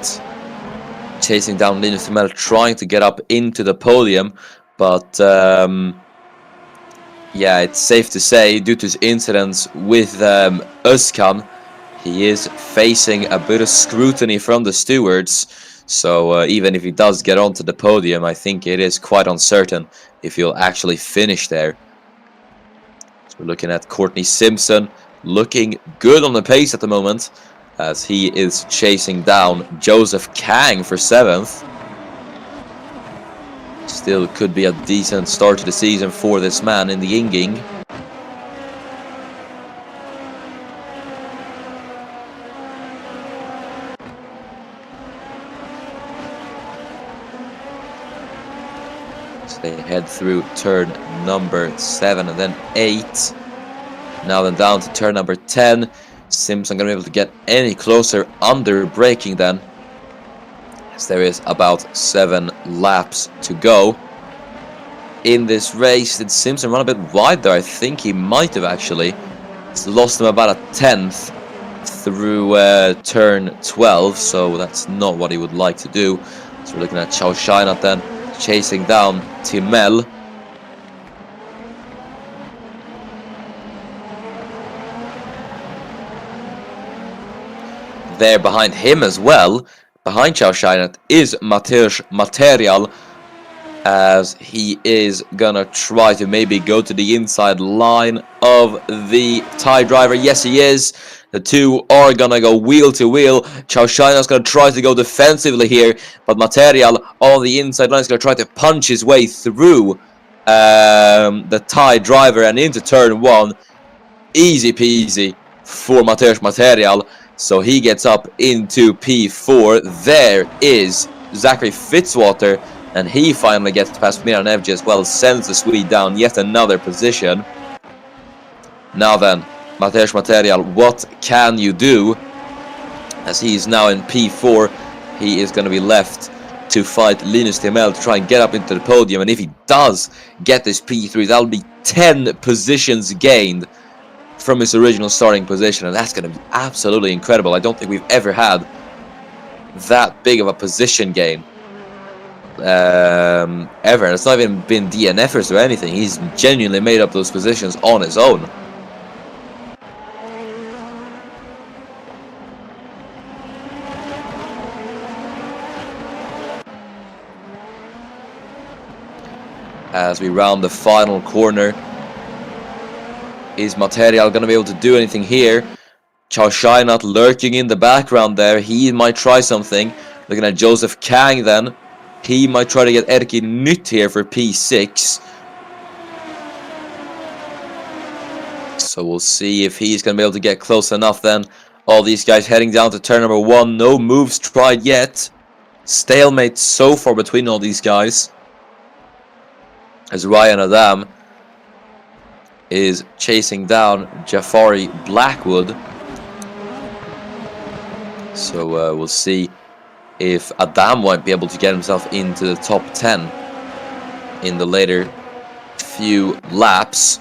chasing down Linus Timell, trying to get up into the podium, but yeah, it's safe to say, due to his incidents with Özkan, he is facing a bit of scrutiny from the stewards. So even if he does get onto the podium, I think it is quite uncertain if he'll actually finish there. So we're looking at Courtney Simpson, looking good on the pace at the moment, as he is chasing down Joseph Kang for 7th. Still could be a decent start to the season for this man in the Yinging. So they head through turn number 7 and then 8. Now then down to turn number 10. Simpson going to be able to get any closer under braking then, as there is about 7 laps to go in this race. Did Simpson run a bit wide there? I think he might have actually. It's lost him about a 10th through turn 12, so that's not what he would like to do. So we're looking at Chao Shainat then chasing down Timel. There behind him as well, behind Chao Shainat, is Mateusz Material, as he is gonna try to maybe go to the inside line of the Thai driver. Yes, he is. The two are gonna go wheel to wheel. Chao Shainat's gonna try to go defensively here, but Material on the inside line is gonna try to punch his way through the Thai driver and into turn 1. Easy peasy for Mateusz Material. So he gets up into P4. There is Zachary Fitzwater, and he finally gets past Miran Evji as well, sends the Swede down yet another position. Now then, Mateusz Material, what can you do? As he is now in P4, he is going to be left to fight Linus Timel to try and get up into the podium. And if he does get this P3, that'll be 10 positions gained from his original starting position, and that's going to be absolutely incredible. I don't think we've ever had that big of a position gain ever. It's not even been DNFers or anything. He's genuinely made up those positions on his own. As we round the final corner, is Material going to be able to do anything here? Chao Shainat lurking in the background there. He might try something. Looking at Joseph Kang then. He might try to get Erki Nytt here for P6. So we'll see if he's going to be able to get close enough then. All these guys heading down to turn number 1. No moves tried yet. Stalemate so far between all these guys, as Ryan Adam is chasing down Jafari Blackwood. So we'll see if Adam won't be able to get himself into the top 10 in the later few laps.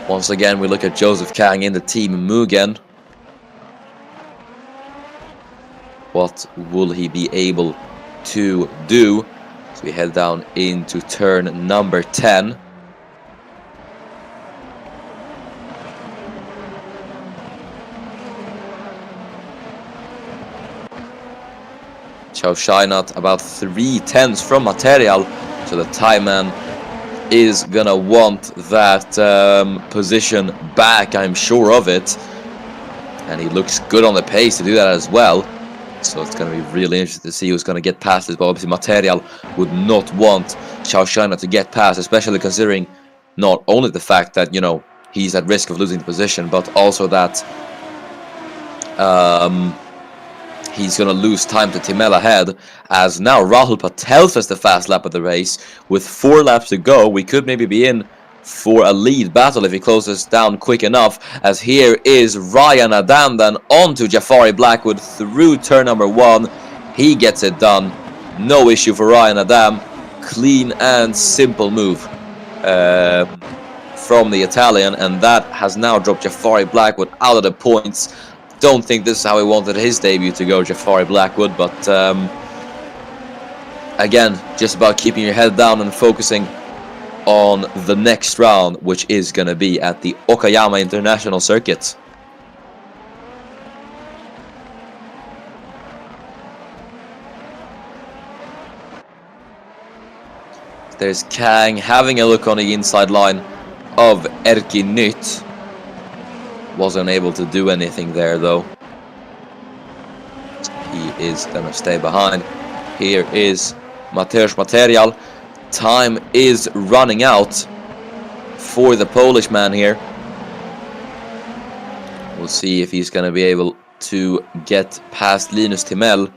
Once again, we look at Joseph Kang in the team Mugen. What will he be able to do? So we head down into turn number 10. Chao Shainat about 3/10 from Material, so the Thai man is gonna want that position back, I'm sure of it, and he looks good on the pace to do that as well. So it's going to be really interesting to see who's going to get past this. But obviously Material would not want Chao Shainat to get past, especially considering not only the fact that, you know, he's at risk of losing the position, but also that he's going to lose time to Timel ahead, as now Rahul Patel has the fast lap of the race. With 4 laps to go, we could maybe be in for a lead battle if he closes down quick enough, as here is Ryan Adam then onto Jafari Blackwood through turn number 1. He gets it done. No issue for Ryan Adam. Clean and simple move from the Italian, and that has now dropped Jafari Blackwood out of the points. Don't think this is how he wanted his debut to go, Jafari Blackwood, but again, just about keeping your head down and focusing on the next round, which is going to be at the Okayama International Circuit. There's Kang having a look on the inside line of Erki Nyt. Wasn't able to do anything there though. He is gonna stay behind. Here is Mateusz Material. Time is running out for the Polish man here. We'll see if he's gonna be able to get past Linus Timell.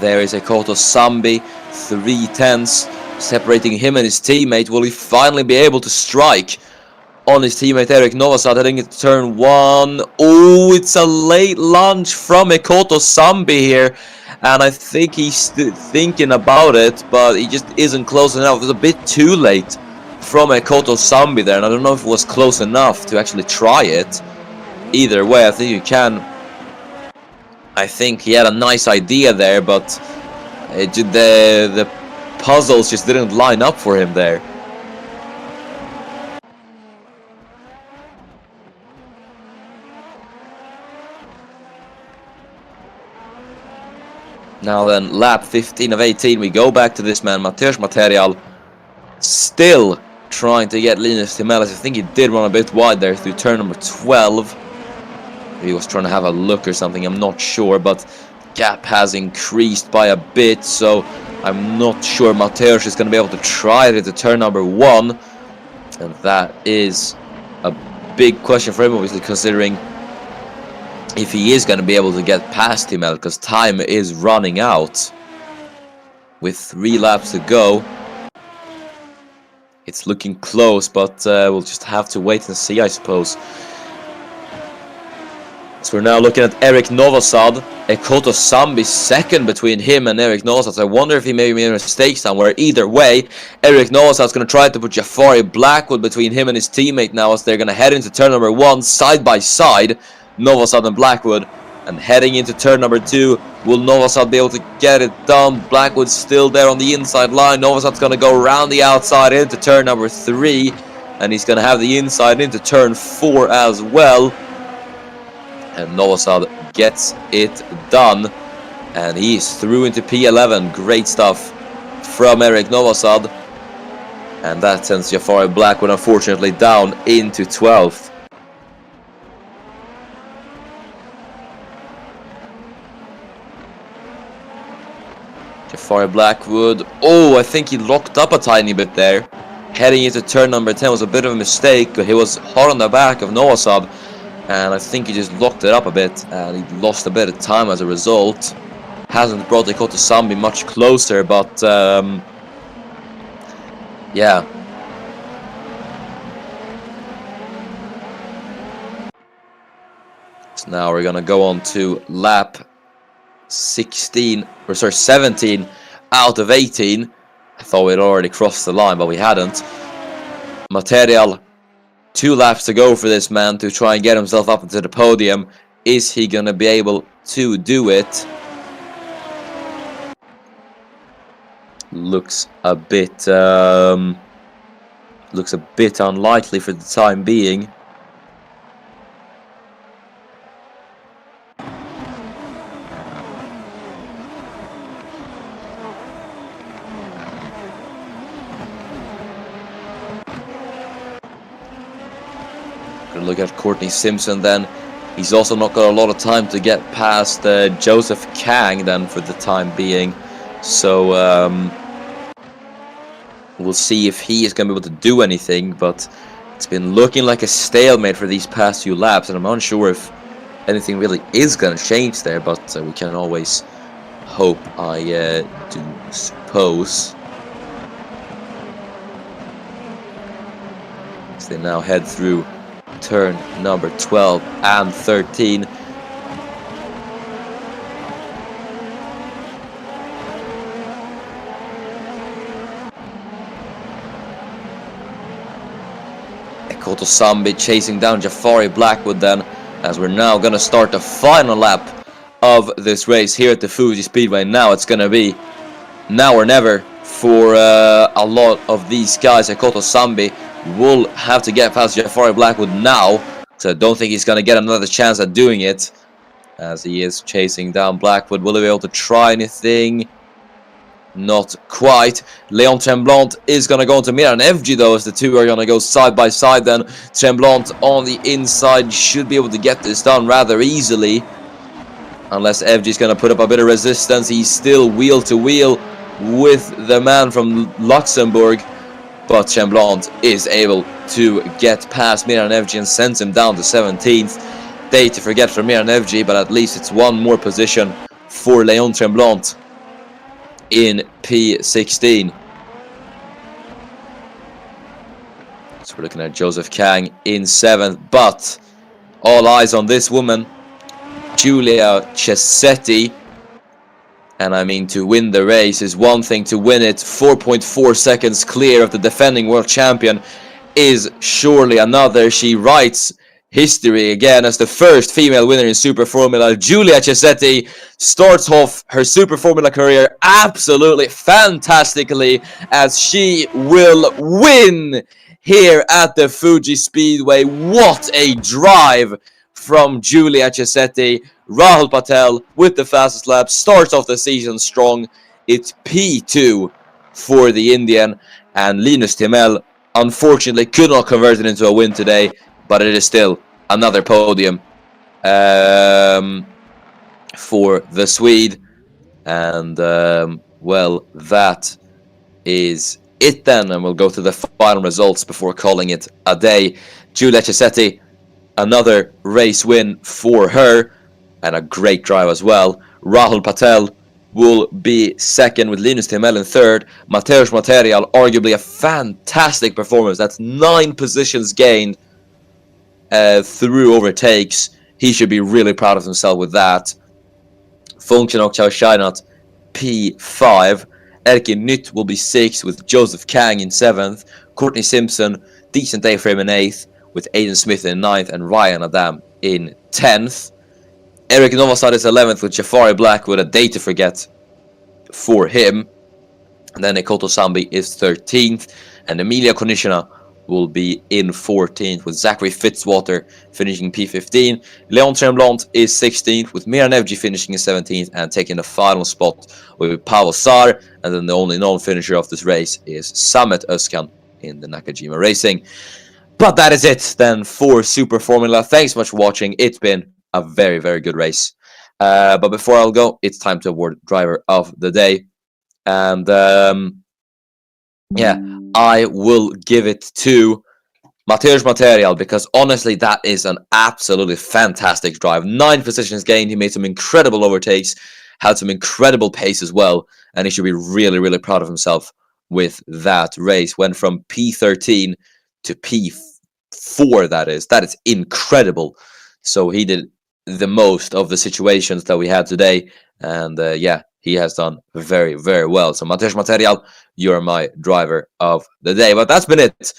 There is Ekoto Sambi, 3/10 separating him and his teammate. Will he finally be able to strike on his teammate Eric Novosad heading into turn 1? Oh, it's a late lunge from Ekoto Sambi here. And I think he's thinking about it, but he just isn't close enough. It was a bit too late from Ekoto Sambi there. And I don't know if it was close enough to actually try it. Either way, I think you can. I think he had a nice idea there, but the puzzles just didn't line up for him there. Now then, lap 15 of 18, we go back to this man, Mateusz Material, still trying to get Linus Timelis. I think he did run a bit wide there through turn number 12. He was trying to have a look or something, I'm not sure, but gap has increased by a bit, so I'm not sure Mateusz is going to be able to try it at turn number 1, and that is a big question for him, obviously, considering if he is going to be able to get past him, because time is running out. With 3 laps to go, it's looking close, but we'll just have to wait and see, I suppose. So we're now looking at Eric Novosad. Ekoto Sambi second between him and Eric Novosad. So I wonder if he maybe made a mistake somewhere. Either way, Eric Novosad's going to try to put Jafari Blackwood between him and his teammate now, as they're going to head into turn number 1 side by side. Novosad and Blackwood. And heading into turn number 2, will Novosad be able to get it done? Blackwood's still there on the inside line. Novosad's going to go around the outside into turn number 3. And he's going to have the inside into turn 4 as well. And Novosad gets it done. And he's through into P11. Great stuff from Eric Novosad. And that sends Jafari Blackwood unfortunately down into 12th. Jafari Blackwood. Oh, I think he locked up a tiny bit there. Heading into turn number 10 was a bit of a mistake. He was hard on the back of Novosad. And I think he just locked it up a bit, and he lost a bit of time as a result. Hasn't brought Ekoto Sambi much closer, but yeah. So now we're gonna go on to lap 17 out of 18. I thought we'd already crossed the line, but we hadn't. Material. 2 laps to go for this man to try and get himself up into the podium. Is he going to be able to do it? Looks a bit unlikely for the time being. Look at Courtney Simpson then. He's also not got a lot of time to get past Joseph Kang then for the time being. So we'll see if he is going to be able to do anything. But it's been looking like a stalemate for these past few laps. And I'm unsure if anything really is going to change there. But we can always hope, I do suppose. So they now head through turn number 12 and 13. Kotosambi chasing down Jafari Blackwood then, as we're now going to start the final lap of this race here at the Fuji Speedway. Now it's going to be now or never for a lot of these guys. Kotosambi will have to get past Jafari Blackwood now, so I don't think he's going to get another chance at doing it, as he is chasing down Blackwood. Will he be able to try anything? Not quite. Leon Tremblant is going to go into Miran FG though, as the two are going to go side by side then. Tremblant on the inside should be able to get this done rather easily, unless FG is going to put up a bit of resistance. He's still wheel to wheel with the man from Luxembourg, but Tremblant is able to get past Miran FG and sends him down to 17th. Day to forget for Miran FG, but at least it's one more position for Leon Tremblant in P16. So we're looking at Joseph Kang in 7th, but all eyes on this woman, Giulia Cesetti. And I mean, to win the race is one thing, to win it 4.4 seconds clear of the defending world champion is surely another. She writes history again as the first female winner in Super Formula. Giulia Cesetti starts off her Super Formula career absolutely fantastically, as she will win here at the Fuji Speedway. What a drive from Giulia Cesetti. Rahul Patel with the fastest lap starts off the season strong. It's P2 for the Indian, and Linus Timell unfortunately could not convert it into a win today, but it is still another podium for the Swede. And well, that is it then, and we'll go to the final results before calling it a day. Giulia Cesetti, another race win for her, and a great drive as well. Rahul Patel will be second, with Linus Timell in third. Mateusz Material, arguably a fantastic performance. That's 9 positions gained through overtakes. He should be really proud of himself with that. Funktionok Chaushainat, P5. Erkin Nytt will be 6th, with Joseph Kang in 7th. Courtney Simpson, decent A-frame in 8th, with Aiden Smith in 9th, and Ryan Adam in 10th. Eric Novosad is 11th, with Jafari Blackwood, a day to forget for him. And then Kotosambi is 13th, and Emilia Konishina will be in 14th, with Zachary Fitzwater finishing P15. Leon Tremblant is 16th, with Miran Evji finishing in 17th, and taking the final spot with Pavel Sar. And then the only known finisher of this race is Samet Özkan in the Nakajima Racing. But that is it then for Super Formula. Thanks so much for watching. It's been a very, very good race. But before I'll go, it's time to award driver of the day. And yeah, I will give it to Mateusz Material, because honestly, that is an absolutely fantastic drive. 9 positions gained. He made some incredible overtakes, had some incredible pace as well, and he should be really, really proud of himself with that race. Went from P13 to P4, that is incredible. So he did the most of the situations that we had today, and yeah, he has done very, very well. So Mateusz Material, you're my driver of the day. But that's been it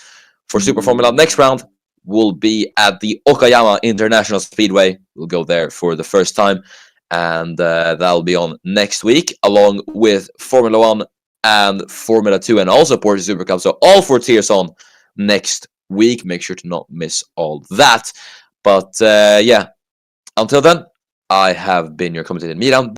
for Super Formula. Next round will be at the Okayama International Speedway. We'll go there for the first time, and that'll be on next week, along with Formula 1 and Formula 2, and also Porsche Super Cup. So all 4 tiers on next week. Make sure to not miss all that. But yeah, until then, I have been your commentator, Miran.